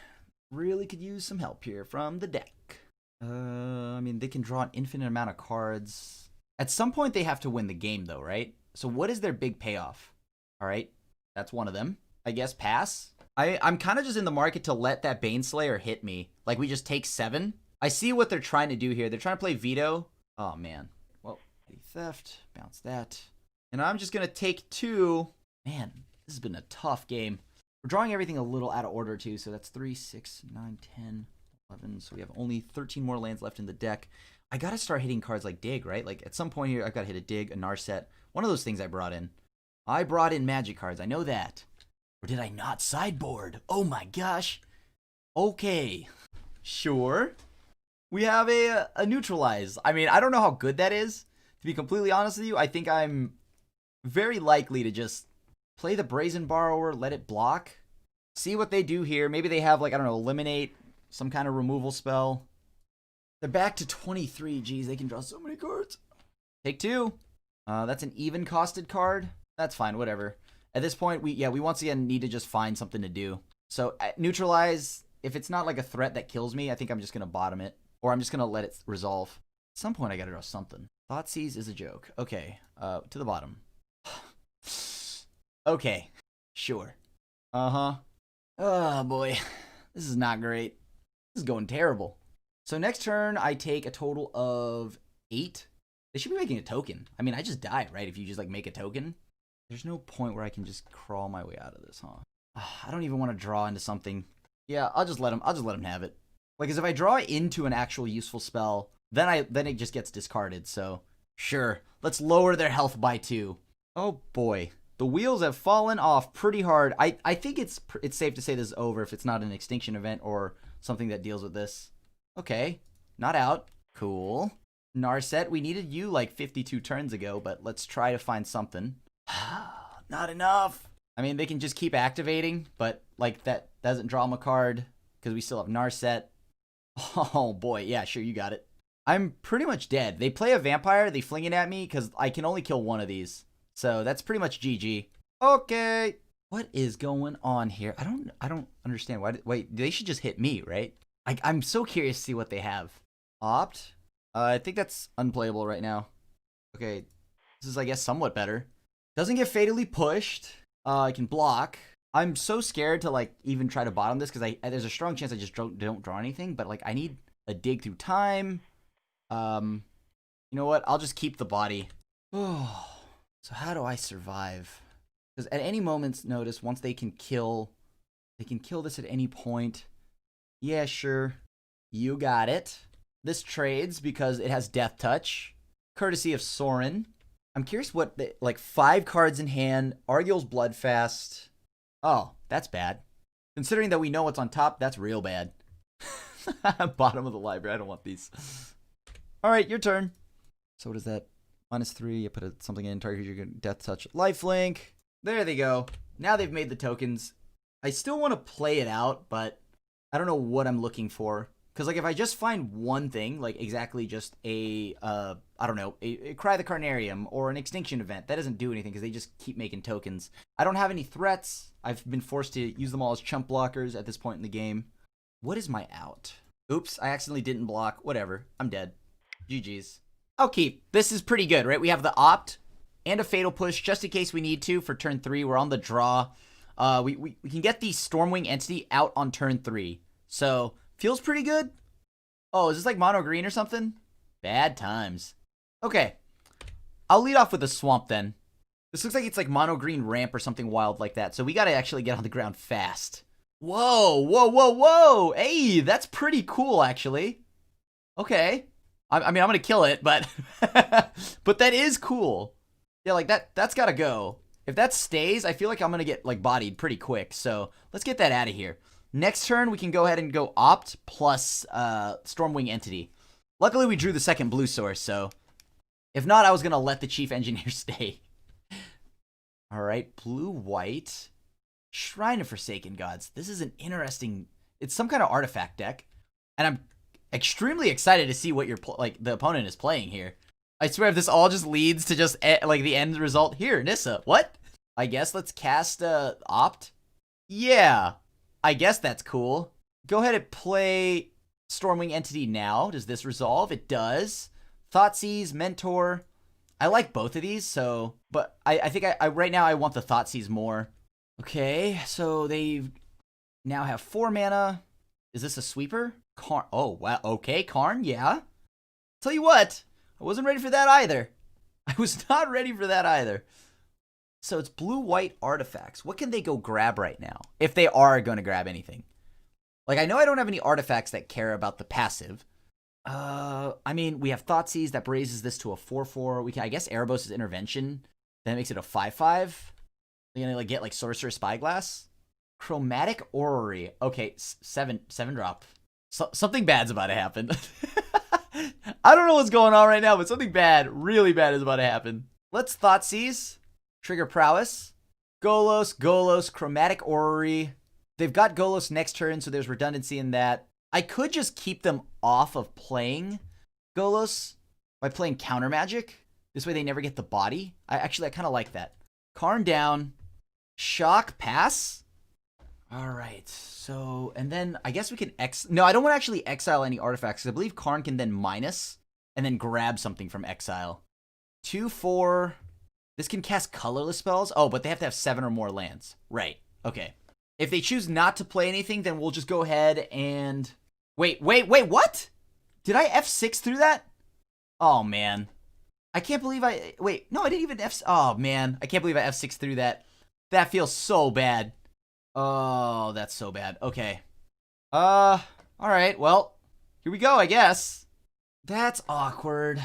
Really could use some help here from the deck. They can draw an infinite amount of cards. At some point, they have to win the game, though, right? So what is their big payoff? Alright. That's one of them. I guess pass. I'm kind of just in the market to let that Baneslayer hit me. Like, we just take 7. I see what they're trying to do here. They're trying to play Veto. Oh, man. Well, Theft. Bounce that. And I'm just going to take 2. Man, this has been a tough game. We're drawing everything a little out of order, too. So that's 3, 6, 9, 10, 11. So we have only 13 more lands left in the deck. I got to start hitting cards like Dig, right? Like, at some point here, I've got to hit a Dig, a Narset. One of those things I brought in. I brought in Magic cards. I know that. Or did I not sideboard? Oh my gosh. Okay. Sure. We have a Neutralize. I don't know how good that is. To be completely honest with you, I think I'm very likely to just play the Brazen Borrower, let it block. See what they do here. Maybe they have, like, I don't know, Eliminate, some kind of removal spell. They're back to 23. Geez, they can draw so many cards. Take 2. That's an even costed card. That's fine, whatever. At this point, we once again need to just find something to do. So, Neutralize, if it's not like a threat that kills me, I think I'm just going to bottom it. Or I'm just going to let it resolve. At some point, I got to draw something. Thoughtseize is a joke. Okay, to the bottom. Okay, sure. Uh-huh. Oh, boy. This is not great. This is going terrible. So next turn, I take a total of 8. They should be making a token. I just die, right? If you just, like, make a token. There's no point where I can just crawl my way out of this, huh? I don't even want to draw into something. Yeah, I'll just let them have it. Like, as if I draw into an actual useful spell, then it just gets discarded, so sure. Let's lower their health by 2. Oh boy. The wheels have fallen off pretty hard. I think it's safe to say this is over if it's not an extinction event or something that deals with this. Okay. Not out. Cool. Narset, we needed you like 52 turns ago, but let's try to find something. Not enough. They can just keep activating, but like that doesn't draw them a card because we still have Narset. Oh boy, yeah, sure, you got it. I'm pretty much dead. They play a vampire, they fling it at me because I can only kill one of these. So that's pretty much GG. Okay. What is going on here? I don't understand. Wait, they should just hit me, right? I'm so curious to see what they have. Opt? I think that's unplayable right now. Okay. This is, I guess, somewhat better. Doesn't get fatally pushed. I can block. I'm so scared to, like, even try to bottom this because there's a strong chance I just don't draw anything. But, like, I need a dig through time. You know what? I'll just keep the body. Oh. So how do I survive? Because at any moment's notice, once they can kill this at any point. Yeah, sure. You got it. This trades because it has Death Touch. Courtesy of Sorin. I'm curious what, like, 5 cards in hand. Argyll's Bloodfast. Oh, that's bad. Considering that we know what's on top, that's real bad. Bottom of the library. I don't want these. All right, your turn. So what is that? -3. You put something in. Target you can Death Touch. Lifelink. There they go. Now they've made the tokens. I still want to play it out, but I don't know what I'm looking for. Because, like, if I just find one thing, like exactly just I don't know, a Cry the Carnarium or an Extinction event, that doesn't do anything because they just keep making tokens. I don't have any threats. I've been forced to use them all as chump blockers at this point in the game. What is my out? Oops, I accidentally didn't block. Whatever. I'm dead. GG's. I'll keep. This is pretty good, right? We have the Opt and a Fatal Push just in case we need to for turn 3. We're on the draw. We can get the Stormwing Entity out on turn 3. So, feels pretty good. Oh, is this like mono green or something? Bad times. Okay. I'll lead off with a Swamp then. This looks like it's like mono green ramp or something wild like that. So we gotta actually get on the ground fast. Whoa, whoa, whoa, whoa. Hey, that's pretty cool actually. Okay. I mean, I'm gonna kill it, but but that is cool. Yeah, like that's gotta go. If that stays, I feel like I'm gonna get like bodied pretty quick. So let's get that out of here. Next turn, we can go ahead and go Opt plus Stormwing Entity. Luckily, we drew the second blue source, so if not, I was gonna let the Chief Engineer stay. All right, blue-white. Shrine of Forsaken Gods. This is an interesting... It's some kind of artifact deck, and I'm extremely excited to see what the opponent is playing here. I swear if this all just leads to just like the end result here, Nissa. What? I guess let's cast Opt. Yeah, I guess that's cool. Go ahead and play Stormwing Entity now. Does this resolve? It does. Thoughtseize, Mentor. I like both of these, so but I think I right now I want the Thoughtseize more. Okay, so they now have 4 mana. Is this a sweeper? Karn. Oh, wow. Okay, Karn, yeah. Tell you what, I wasn't ready for that either. I was not ready for that either. So it's blue-white artifacts. What can they go grab right now? If they are going to grab anything. Like, I know I don't have any artifacts that care about the passive. I mean, we have Thoughtseize that raises this to a 4/4. We can, I guess, Erebos' Intervention. That makes it a 5/5. They're gonna like get like Sorcerer Spyglass. Chromatic Orrery. Okay, 7 drop. Something bad's about to happen. I don't know what's going on right now, but something bad, really bad is about to happen. Let's Thoughtseize. Trigger Prowess. Golos, Chromatic Orrery. They've got Golos next turn, so there's redundancy in that. I could just keep them off of playing Golos by playing Counter Magic. This way they never get the body. I kind of like that. Karn down. Shock, pass. All right, so, and then I guess we can no, I don't want to actually exile any artifacts. I believe Karn can then minus and then grab something from exile. 2/4. This can cast colorless spells. Oh, but they have to have 7 or more lands. Right, okay. If they choose not to play anything, then we'll just go ahead and... Wait, what? Did I F6 through that? Oh, man. I can't believe I... Wait, no, I didn't even F... Oh, man. I can't believe I F6 through that. That feels so bad. Oh, that's so bad. Okay. Alright, well, here we go, I guess. That's awkward.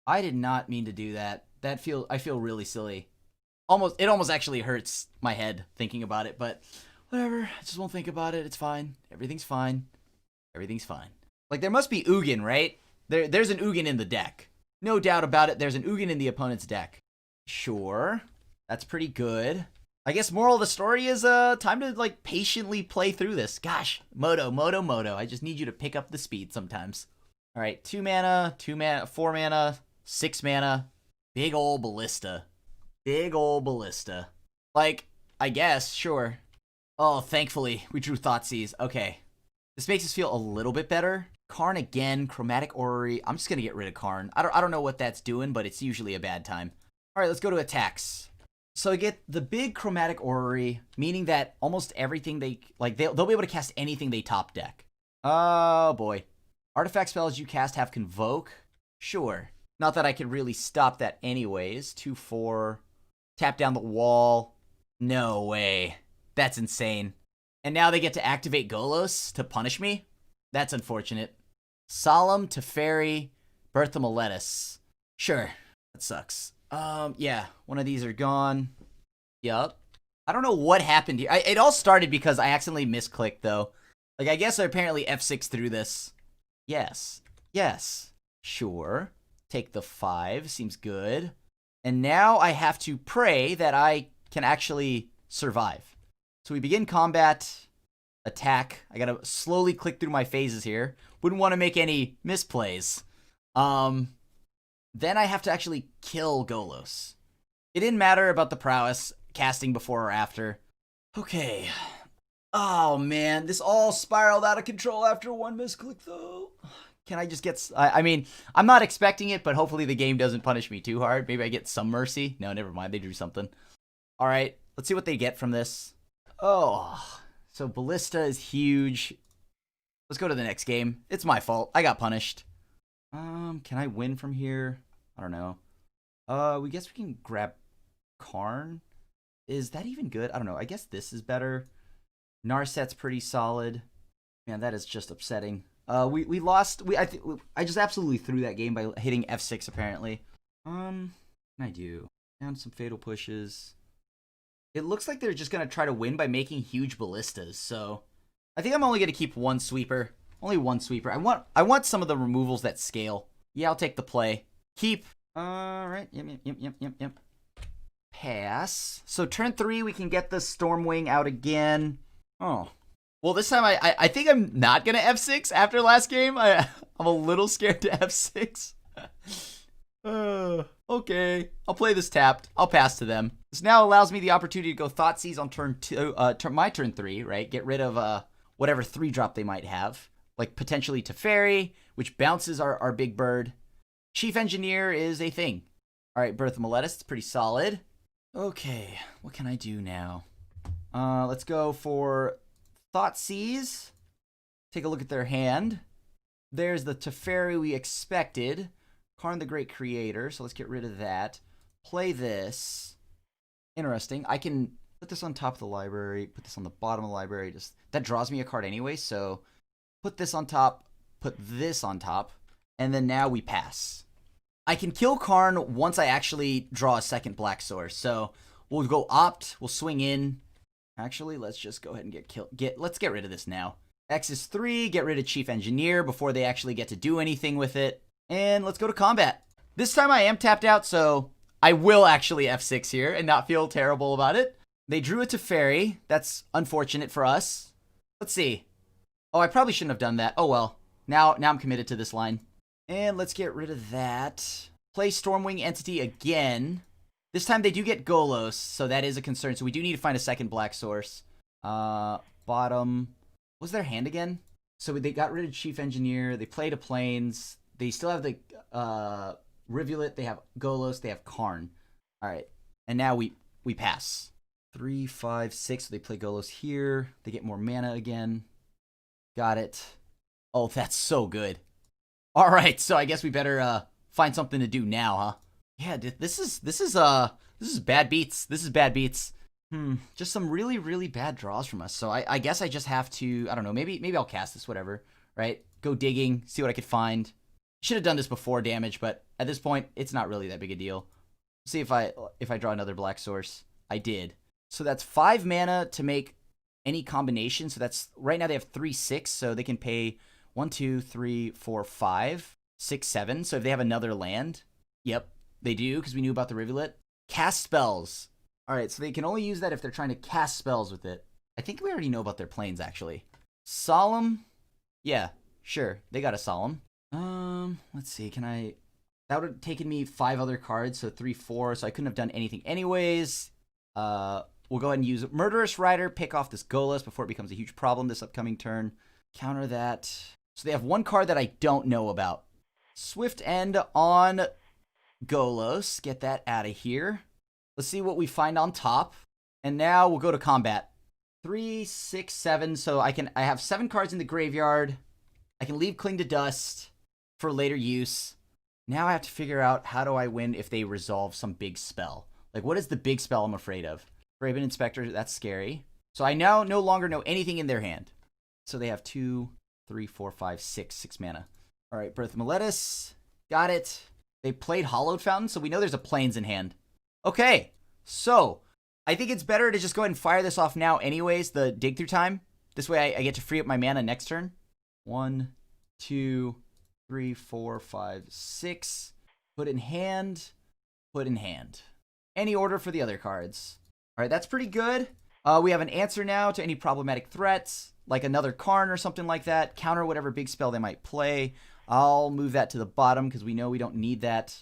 I did not mean to do that. I feel really silly. It almost actually hurts my head thinking about it, but whatever. I just won't think about it. It's fine. Everything's fine. Everything's fine. Like, there must be Ugin, right? There's an Ugin in the deck. No doubt about it, there's an Ugin in the opponent's deck. Sure. That's pretty good. I guess moral of the story is time to like patiently play through this. Gosh, Moto. I just need you to pick up the speed sometimes. All right, 2 mana, 4 mana, 6 mana. Big ol' Ballista. Big ol' ballista. Like, I guess, sure. Oh, thankfully, we drew Thoughtseize. Okay. This makes us feel a little bit better. Karn again, Chromatic Orrery. I'm just going to get rid of Karn. I don't know what that's doing, but it's usually a bad time. All right, let's go to attacks. So I get the big Chromatic Orrery, meaning that almost everything they'll be able to cast anything they top deck. Oh, boy. Artifact spells you cast have Convoke. Sure. Not that I could really stop that anyways. 2/4. Tap down the wall. No way. That's insane. And now they get to activate Golos to punish me? That's unfortunate. Solemn, Teferi, Bertha Meletis. Sure. That sucks. Yeah. One of these are gone. Yup. I don't know what happened here. It all started because I accidentally misclicked, though. Like, I guess I apparently F6 through this. Yes. Yes. Sure. Take the 5. Seems good. And now I have to pray that I can actually survive. So we begin combat, attack. I gotta slowly click through my phases here. Wouldn't want to make any misplays. Then I have to actually kill Golos. It didn't matter about the prowess, casting before or after. Okay. Oh, man. This all spiraled out of control after one misclick, though. Can I just get... I mean, I'm not expecting it, but hopefully the game doesn't punish me too hard. Maybe I get some mercy. No, never mind. They drew something. All right. Let's see what they get from this. Oh, so Ballista is huge. Let's go to the next game. It's my fault. I got punished. Can I win from here? I don't know. We guess we can grab Karn. Is that even good? I don't know. I guess this is better. Narset's pretty solid. Man, that is just upsetting. We lost. I just absolutely threw that game by hitting F6 apparently. What can I do? Down some fatal pushes. It looks like they're just gonna try to win by making huge ballistas. So I think I'm only gonna keep one sweeper. Only one sweeper. I want some of the removals that scale. Yeah, I'll take the play. Keep. All right. Yep. Pass. So turn 3, we can get the Stormwing out again. Oh. Well, this time I think I'm not going to F6 after last game. I'm a little scared to F6. Okay. I'll play this tapped. I'll pass to them. This now allows me the opportunity to go Thoughtseize on turn 2, my turn 3, right? Get rid of whatever 3-drop they might have. Like potentially Teferi, which bounces our big bird. Chief Engineer is a thing. All right, Bertha Meletis, it's pretty solid. Okay, what can I do now? Let's go for Thoughtseize. Take a look at their hand. There's the Teferi we expected. Karn the Great Creator, so let's get rid of that. Play this. Interesting. I can put this on top of the library, put this on the bottom of the library. Just that draws me a card anyway, so put this on top, put this on top, and then now we pass. I can kill Karn once I actually draw a second black source. So we'll go opt, we'll swing in. Actually, let's just go ahead and let's get rid of this now. X is 3, get rid of Chief Engineer before they actually get to do anything with it. And let's go to combat. This time I am tapped out, so I will actually F6 here and not feel terrible about it. They drew a Teferi. That's unfortunate for us. Let's see. Oh, I probably shouldn't have done that. Oh well. Now I'm committed to this line. And let's get rid of that. Play Stormwing Entity again. This time they do get Golos, so that is a concern. So we do need to find a second black source. Bottom. What was their hand again? So they got rid of Chief Engineer. They played a Plains. They still have the Rivulet. They have Golos. They have Karn. All right. And now we pass. 3, 5, 6. So they play Golos here. They get more mana again. Got it. Oh, that's so good. All right, so I guess we better find something to do now, huh? Yeah, this is bad beats. This is bad beats. Just some really, really bad draws from us. So I guess I just have to, I don't know, maybe I'll cast this, whatever, right? Go digging, see what I could find. Should have done this before damage, but at this point, it's not really that big a deal. See if I draw another black source. I did. So that's 5 mana to make any combination. So that's, right now they have 3, 6, so they can pay 1, 2, 3, 4, 5, 6, 7. So if they have another land, yep, they do, because we knew about the Rivulet. Cast spells. All right, so they can only use that if they're trying to cast spells with it. I think we already know about their Plains, actually. Solemn. Yeah, sure. They got a Solemn. Let's see. Can I That would have taken me 5 other cards, so 3, 4, so I couldn't have done anything anyways. We'll go ahead and use Murderous Rider, pick off this Golos before it becomes a huge problem this upcoming turn. Counter that. So they have one card that I don't know about. Swift End on Golos. Get that out of here. Let's see what we find on top. And now we'll go to combat. 3, 6, 7. So I have 7 cards in the graveyard. I can leave Cling to Dust for later use. Now I have to figure out how do I win if they resolve some big spell. Like, what is the big spell I'm afraid of? Raven Inspector, that's scary. So I now no longer know anything in their hand. So they have 2, 3, 4, 5, 6 mana. All right, Birth of Meletis. Got it. They played Hallowed Fountain, so we know there's a Plains in hand. Okay, so I think it's better to just go ahead and fire this off now anyways, the dig through time. This way I get to free up my mana next turn. 1, 2, 3, 4, 5, 6. Put in hand. Put in hand. Any order for the other cards. All right, that's pretty good. We have an answer now to any problematic threats, like another Karn or something like that. Counter whatever big spell they might play. I'll move that to the bottom because we know we don't need that.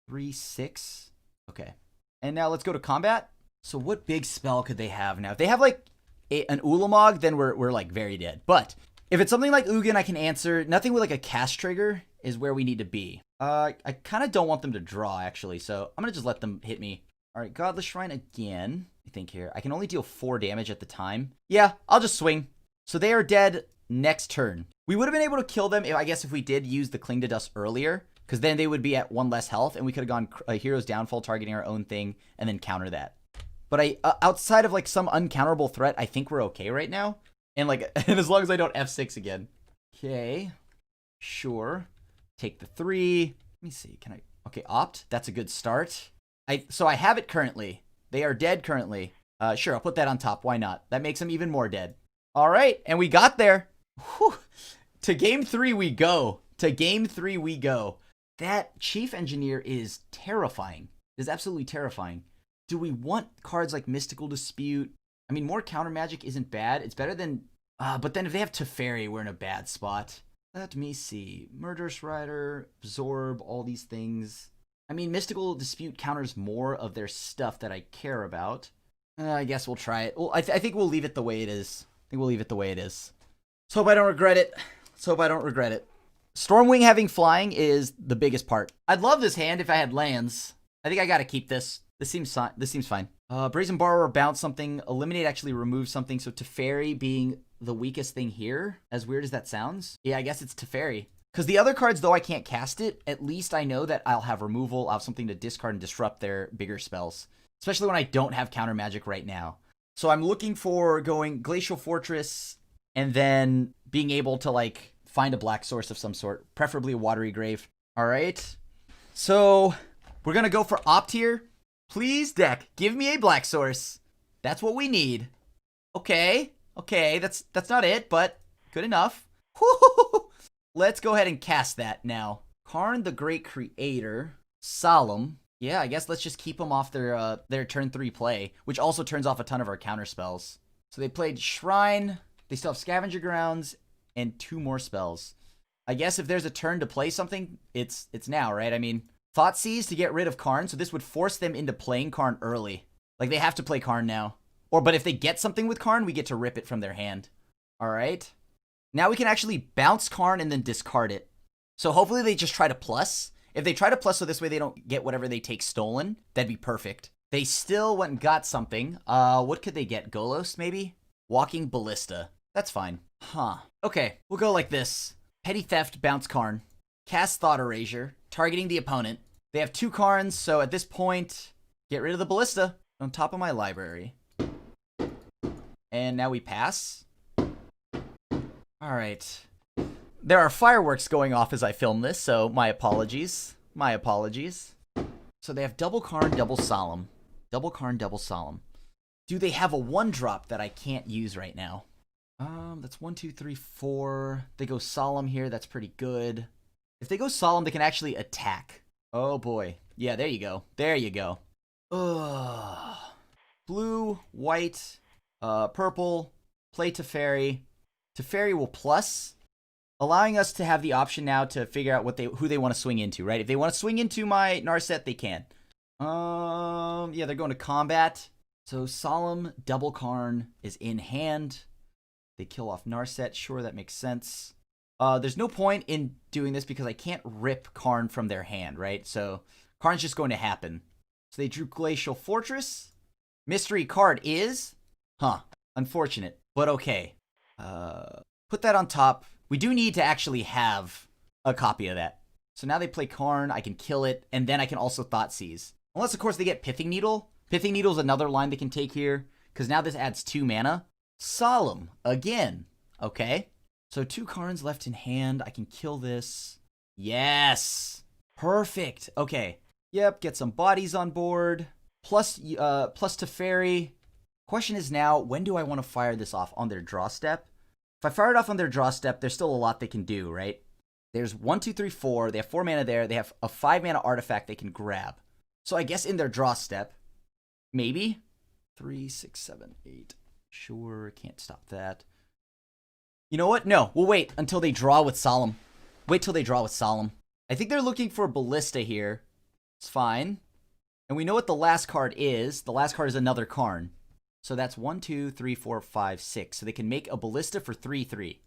3, 6. Okay. And now let's go to combat. So what big spell could they have now? If they have like an Ulamog, then we're like very dead. But if it's something like Ugin, I can answer. Nothing with like a cast trigger is where we need to be. I kind of don't want them to draw actually, so I'm gonna just let them hit me. All right, Godless Shrine again. I think here I can only deal 4 damage at the time. Yeah, I'll just swing. So they are dead next turn. We would have been able to kill them if we did use the Cling to Dust earlier, because then they would be at 1 less health, and we could have gone Hero's Downfall targeting our own thing and then counter that. But outside of like some uncounterable threat, I think we're okay right now. And like, and as long as I don't F6 again. Okay, sure. Take the 3. Let me see. Can I? Okay, opt. That's a good start. So I have it currently. They are dead currently. Sure, I'll put that on top. Why not? That makes them even more dead. All right, and we got there. Whew. To game 3 we go. To game 3 we go. That Chief Engineer is terrifying. It is absolutely terrifying. Do we want cards like Mystical Dispute? I mean, more counter magic isn't bad. It's better than... but then if they have Teferi, we're in a bad spot. Let me see. Murderous Rider, Absorb, all these things. I mean, Mystical Dispute counters more of their stuff that I care about. I guess we'll try it. Well, I think we'll leave it the way it is. I think we'll leave it the way it is. Let's hope I don't regret it. Let's hope I don't regret it. Stormwing having flying is the biggest part. I'd love this hand if I had lands. I think I gotta keep this. This seems fine. Brazen Borrower, bounce something. Eliminate actually remove something. So Teferi being the weakest thing here. As weird as that sounds. Yeah, I guess it's Teferi. Because the other cards, though I can't cast it, at least I know that I'll have removal. I'll have something to discard and disrupt their bigger spells. Especially when I don't have counter magic right now. So I'm looking for going Glacial Fortress and then being able to like find a black source of some sort. Preferably a Watery Grave. All right. So we're going to go for opt here. Please, deck, give me a black source. That's what we need. Okay. Okay, that's not it, but good enough. Woo-hoo-hoo. Let's go ahead and cast that now. Karn the Great Creator. Solemn. Yeah, I guess let's just keep them off their turn 3 play, which also turns off a ton of our counter spells. So they played Shrine. They still have Scavenger Grounds and 2 more spells. I guess if there's a turn to play something, it's now, right? I mean, Thoughtseize to get rid of Karn, so this would force them into playing Karn early. Like, they have to play Karn now. But if they get something with Karn, we get to rip it from their hand. All right. Now we can actually bounce Karn and then discard it. So hopefully they just try to plus. If they try to plus so this way they don't get whatever they take stolen, that'd be perfect. They still went and got something. What could they get? Golos, maybe? Walking Ballista. That's fine. Huh. Okay, we'll go like this. Petty Theft, bounce Karn. Cast Thought Erasure, targeting the opponent. They have 2 Karns, so at this point, get rid of the Ballista on top of my library. And now we pass. Alright. There are fireworks going off as I film this, so my apologies. My apologies. So they have double Karn, double Solemn. Double Karn, double Solemn. Do they have a 1-drop that I can't use right now? That's 1, 2, 3, 4. They go Solemn here, that's pretty good. If they go Solemn, they can actually attack. Oh boy. Yeah, there you go. There you go. Ugh. Blue, white, purple, play Teferi. Teferi will plus. allowing us to have the option now to figure out who they want to swing into, right? If they want to swing into my Narset, they can. Yeah, they're going to combat. So Solemn Double Karn is in hand. They kill off Narset. Sure, that makes sense. There's no point in doing this because I can't rip Karn from their hand, right? So Karn's just going to happen. So they drew Glacial Fortress. Mystery card is... unfortunate, but okay. Put that on top. We do need to actually have a copy of that. So now they play Karn, I can kill it, and then I can also Thoughtseize. Unless, of course, they get Pithing Needle. Pithing Needle is another line they can take here, because now this adds 2 mana. Solemn, again. Okay. So 2 Karns left in hand. I can kill this. Yes! Perfect. Okay. Yep, get some bodies on board. Plus Teferi. Question is now, when do I want to fire this off on their draw step? If I fire it off on their draw step, there's still a lot they can do, right? There's 1, 2, 3, 4. They have 4 mana there. They have a 5 mana artifact they can grab. So I guess in their draw step, maybe 3, 6, 7, 8. Sure, can't stop that. You know what? No, we'll wait until they draw with Solemn. Wait till they draw with Solemn. I think they're looking for Ballista here. It's fine. And we know what the last card is. The last card is another Karn. So that's 1, 2, 3, 4, 5, 6. So they can make a Ballista for 3/3.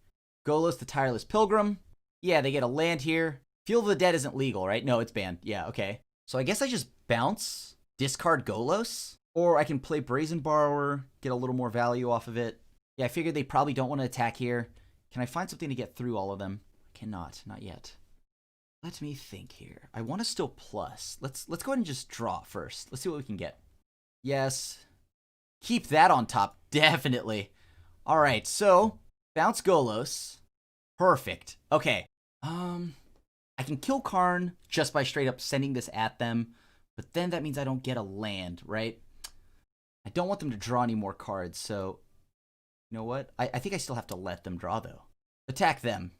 Golos the Tireless Pilgrim. Yeah, they get a land here. Field of the Dead isn't legal, right? No, it's banned. Yeah, okay. So I guess I just bounce, discard Golos, or I can play Brazen Borrower, get a little more value off of it. Yeah, I figured they probably don't want to attack here. Can I find something to get through all of them? I cannot, not yet. Let me think here. I want to still plus. Let's go ahead and just draw first. Let's see what we can get. Yes. Keep that on top, definitely. All right, so bounce Golos. Perfect. Okay. I can kill Karn just by straight up sending this at them, but then that means I don't get a land, right? I don't want them to draw any more cards, so you know what? I think I still have to let them draw, though. Attack them.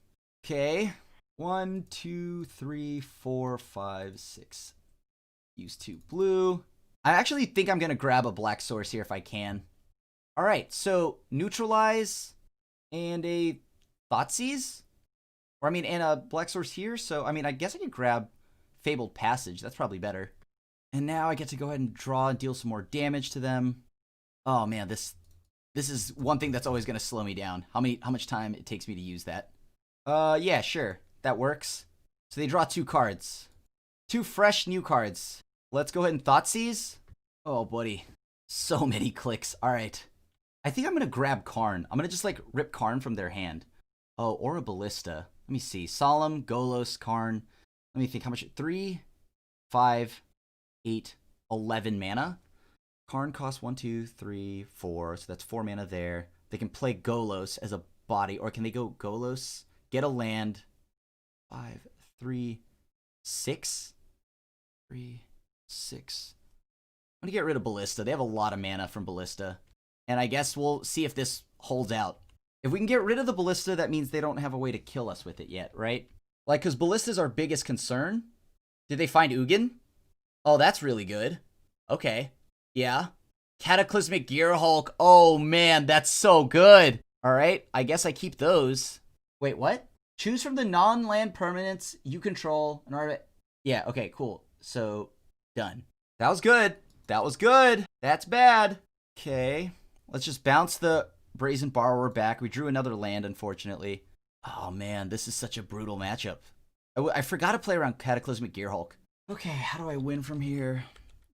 Okay. 1, 2, 3, 4, 5, 6. Use 2 blue. I actually think I'm going to grab a black source here if I can. All right, so neutralize and a Thoughtseize? Or, and a black source here. So, I guess I can grab Fabled Passage. That's probably better. And now I get to go ahead and draw and deal some more damage to them. Oh, man, this is one thing that's always going to slow me down. How much time it takes me to use that. Yeah, sure. That works. So they draw 2 cards. 2 fresh new cards. Let's go ahead and Thoughtseize. Oh, buddy. So many clicks. All right. I think I'm going to grab Karn. I'm going to just, rip Karn from their hand. Oh, or a Ballista. Let me see. Solemn, Golos, Karn. Let me think. How much? 3, 5, 8, 11 mana. Karn costs 1, 2, 3, 4. So that's 4 mana there. They can play Golos as a body. Or can they go Golos, get a land. 5, 3, 6. 3, 6. I'm going to get rid of Ballista. They have a lot of mana from Ballista. And I guess we'll see if this holds out. If we can get rid of the Ballista, that means they don't have a way to kill us with it yet, right? Because Ballista's our biggest concern. Did they find Ugin? Oh, that's really good. Okay. Yeah. Cataclysmic Gearhulk. Oh, man, that's so good. All right. I guess I keep those. Wait, what? Choose from the non-land permanents you control. Yeah, okay, cool. So, done. That was good. That was good. That's bad. Okay. Let's just bounce the Brazen Borrower back. We drew another land, unfortunately. Oh, man, this is such a brutal matchup. I forgot to play around Cataclysmic Gearhulk. Okay, how do I win from here?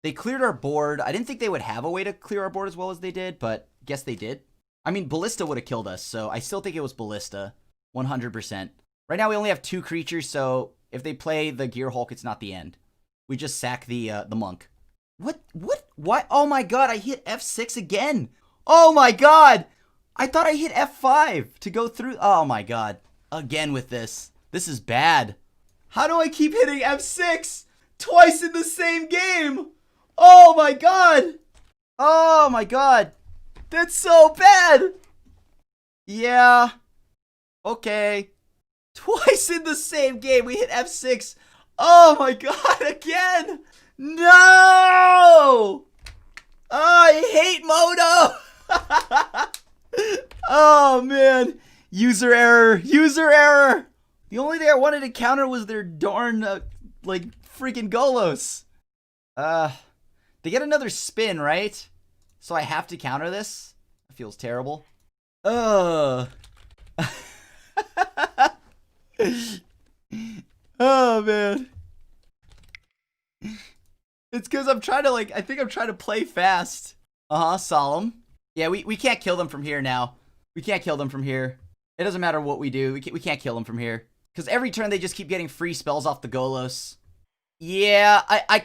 They cleared our board. I didn't think they would have a way to clear our board as well as they did, but guess they did. Ballista would have killed us, so I still think it was Ballista. 100%. Right now we only have 2 creatures, so if they play the Gearhulk, it's not the end. We just sack the monk. What? Oh my god, I hit F6 again. Oh my god. I thought I hit F5 to go through. Oh my god. Again with this. This is bad. How do I keep hitting F6 twice in the same game? Oh my god. Oh my god. That's so bad. Yeah. Okay. Twice in the same game we hit F6. Oh my god, again. No. Oh, I hate Moto. Oh man. User error. User error. The only thing I wanted to counter was their darn, like, freaking Golos. They get another spin, right? So I have to counter this? That feels terrible. Oh, man. It's because I'm trying to, like, I think I'm trying to play fast. Solemn. Yeah, we can't kill them from here now. We can't kill them from here. It doesn't matter what we do. We can't kill them from here. Because every turn they just keep getting free spells off the Golos. Yeah, I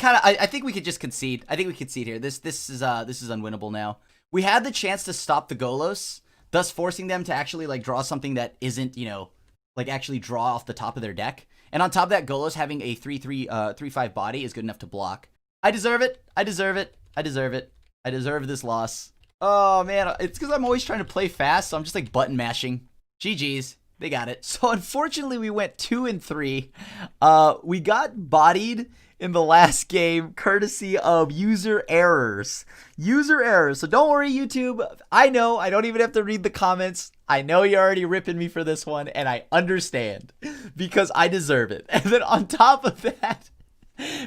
think we could just concede. I think we concede here. This is unwinnable now. We had the chance to stop the Golos, thus forcing them to actually, like, draw something that isn't, you know, like, actually draw off the top of their deck. And on top of that, Golos having a 3/5 body is good enough to block. I deserve it. I deserve it. I deserve it. I deserve this loss. Oh, man. It's because I'm always trying to play fast, so I'm just, like, button mashing. GG's. They got it. So, unfortunately, we went 2-3. We got bodied in the last game, courtesy of user errors. User errors. So, don't worry, YouTube. I know. I don't even have to read the comments. I know you're already ripping me for this one, and I understand. Because I deserve it. And then on top of that,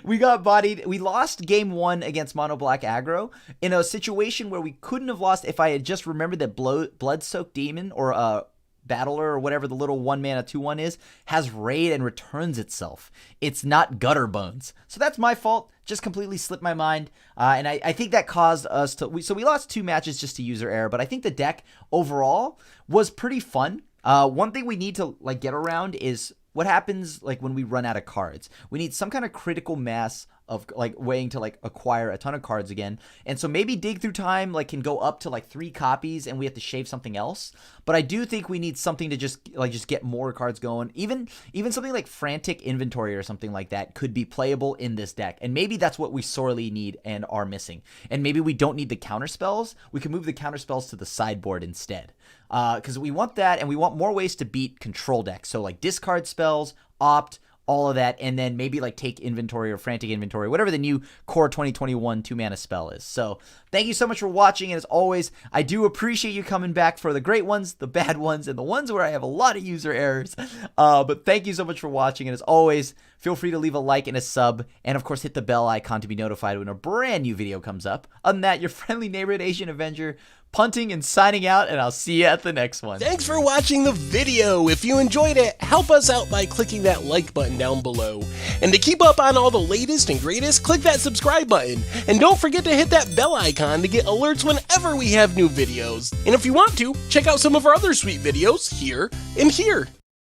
we got bodied. We lost game 1 against Mono Black Aggro in a situation where we couldn't have lost if I had just remembered that Blood-Soaked Demon or Battler or whatever the little 1-mana 2/1 is has raid and returns itself. It's not Gutter Bones. So that's my fault. Just completely slipped my mind. And I think that caused us to... So we lost 2 matches just to user error, but I think the deck overall was pretty fun. One thing we need to, like, get around is what happens, like, when we run out of cards. We need some kind of critical mass of, like, weighing to, like, acquire a ton of cards again. And so maybe Dig Through Time, like, can go up to, like, 3 copies and we have to shave something else. But I do think we need something to just get more cards going. Even something like Frantic Inventory or something like that could be playable in this deck. And maybe that's what we sorely need and are missing. And maybe we don't need the counter spells. We can move the counter spells to the sideboard instead. Because we want that, and we want more ways to beat control decks. So, like, discard spells, opt, all of that, and then maybe, like, take inventory or frantic inventory, whatever the new core 2021 2-mana spell is. So thank you so much for watching, and as always, I do appreciate you coming back for the great ones, the bad ones, and the ones where I have a lot of user errors. But thank you so much for watching, and as always, feel free to leave a like and a sub, and of course hit the bell icon to be notified when a brand new video comes up. Other than that, your friendly neighborhood Asian Avenger, punting and signing out, and I'll see you at the next one. Thanks for watching the video. If you enjoyed it, help us out by clicking that like button down below. And to keep up on all the latest and greatest, click that subscribe button. And don't forget to hit that bell icon to get alerts whenever we have new videos. And if you want to, check out some of our other sweet videos here and here.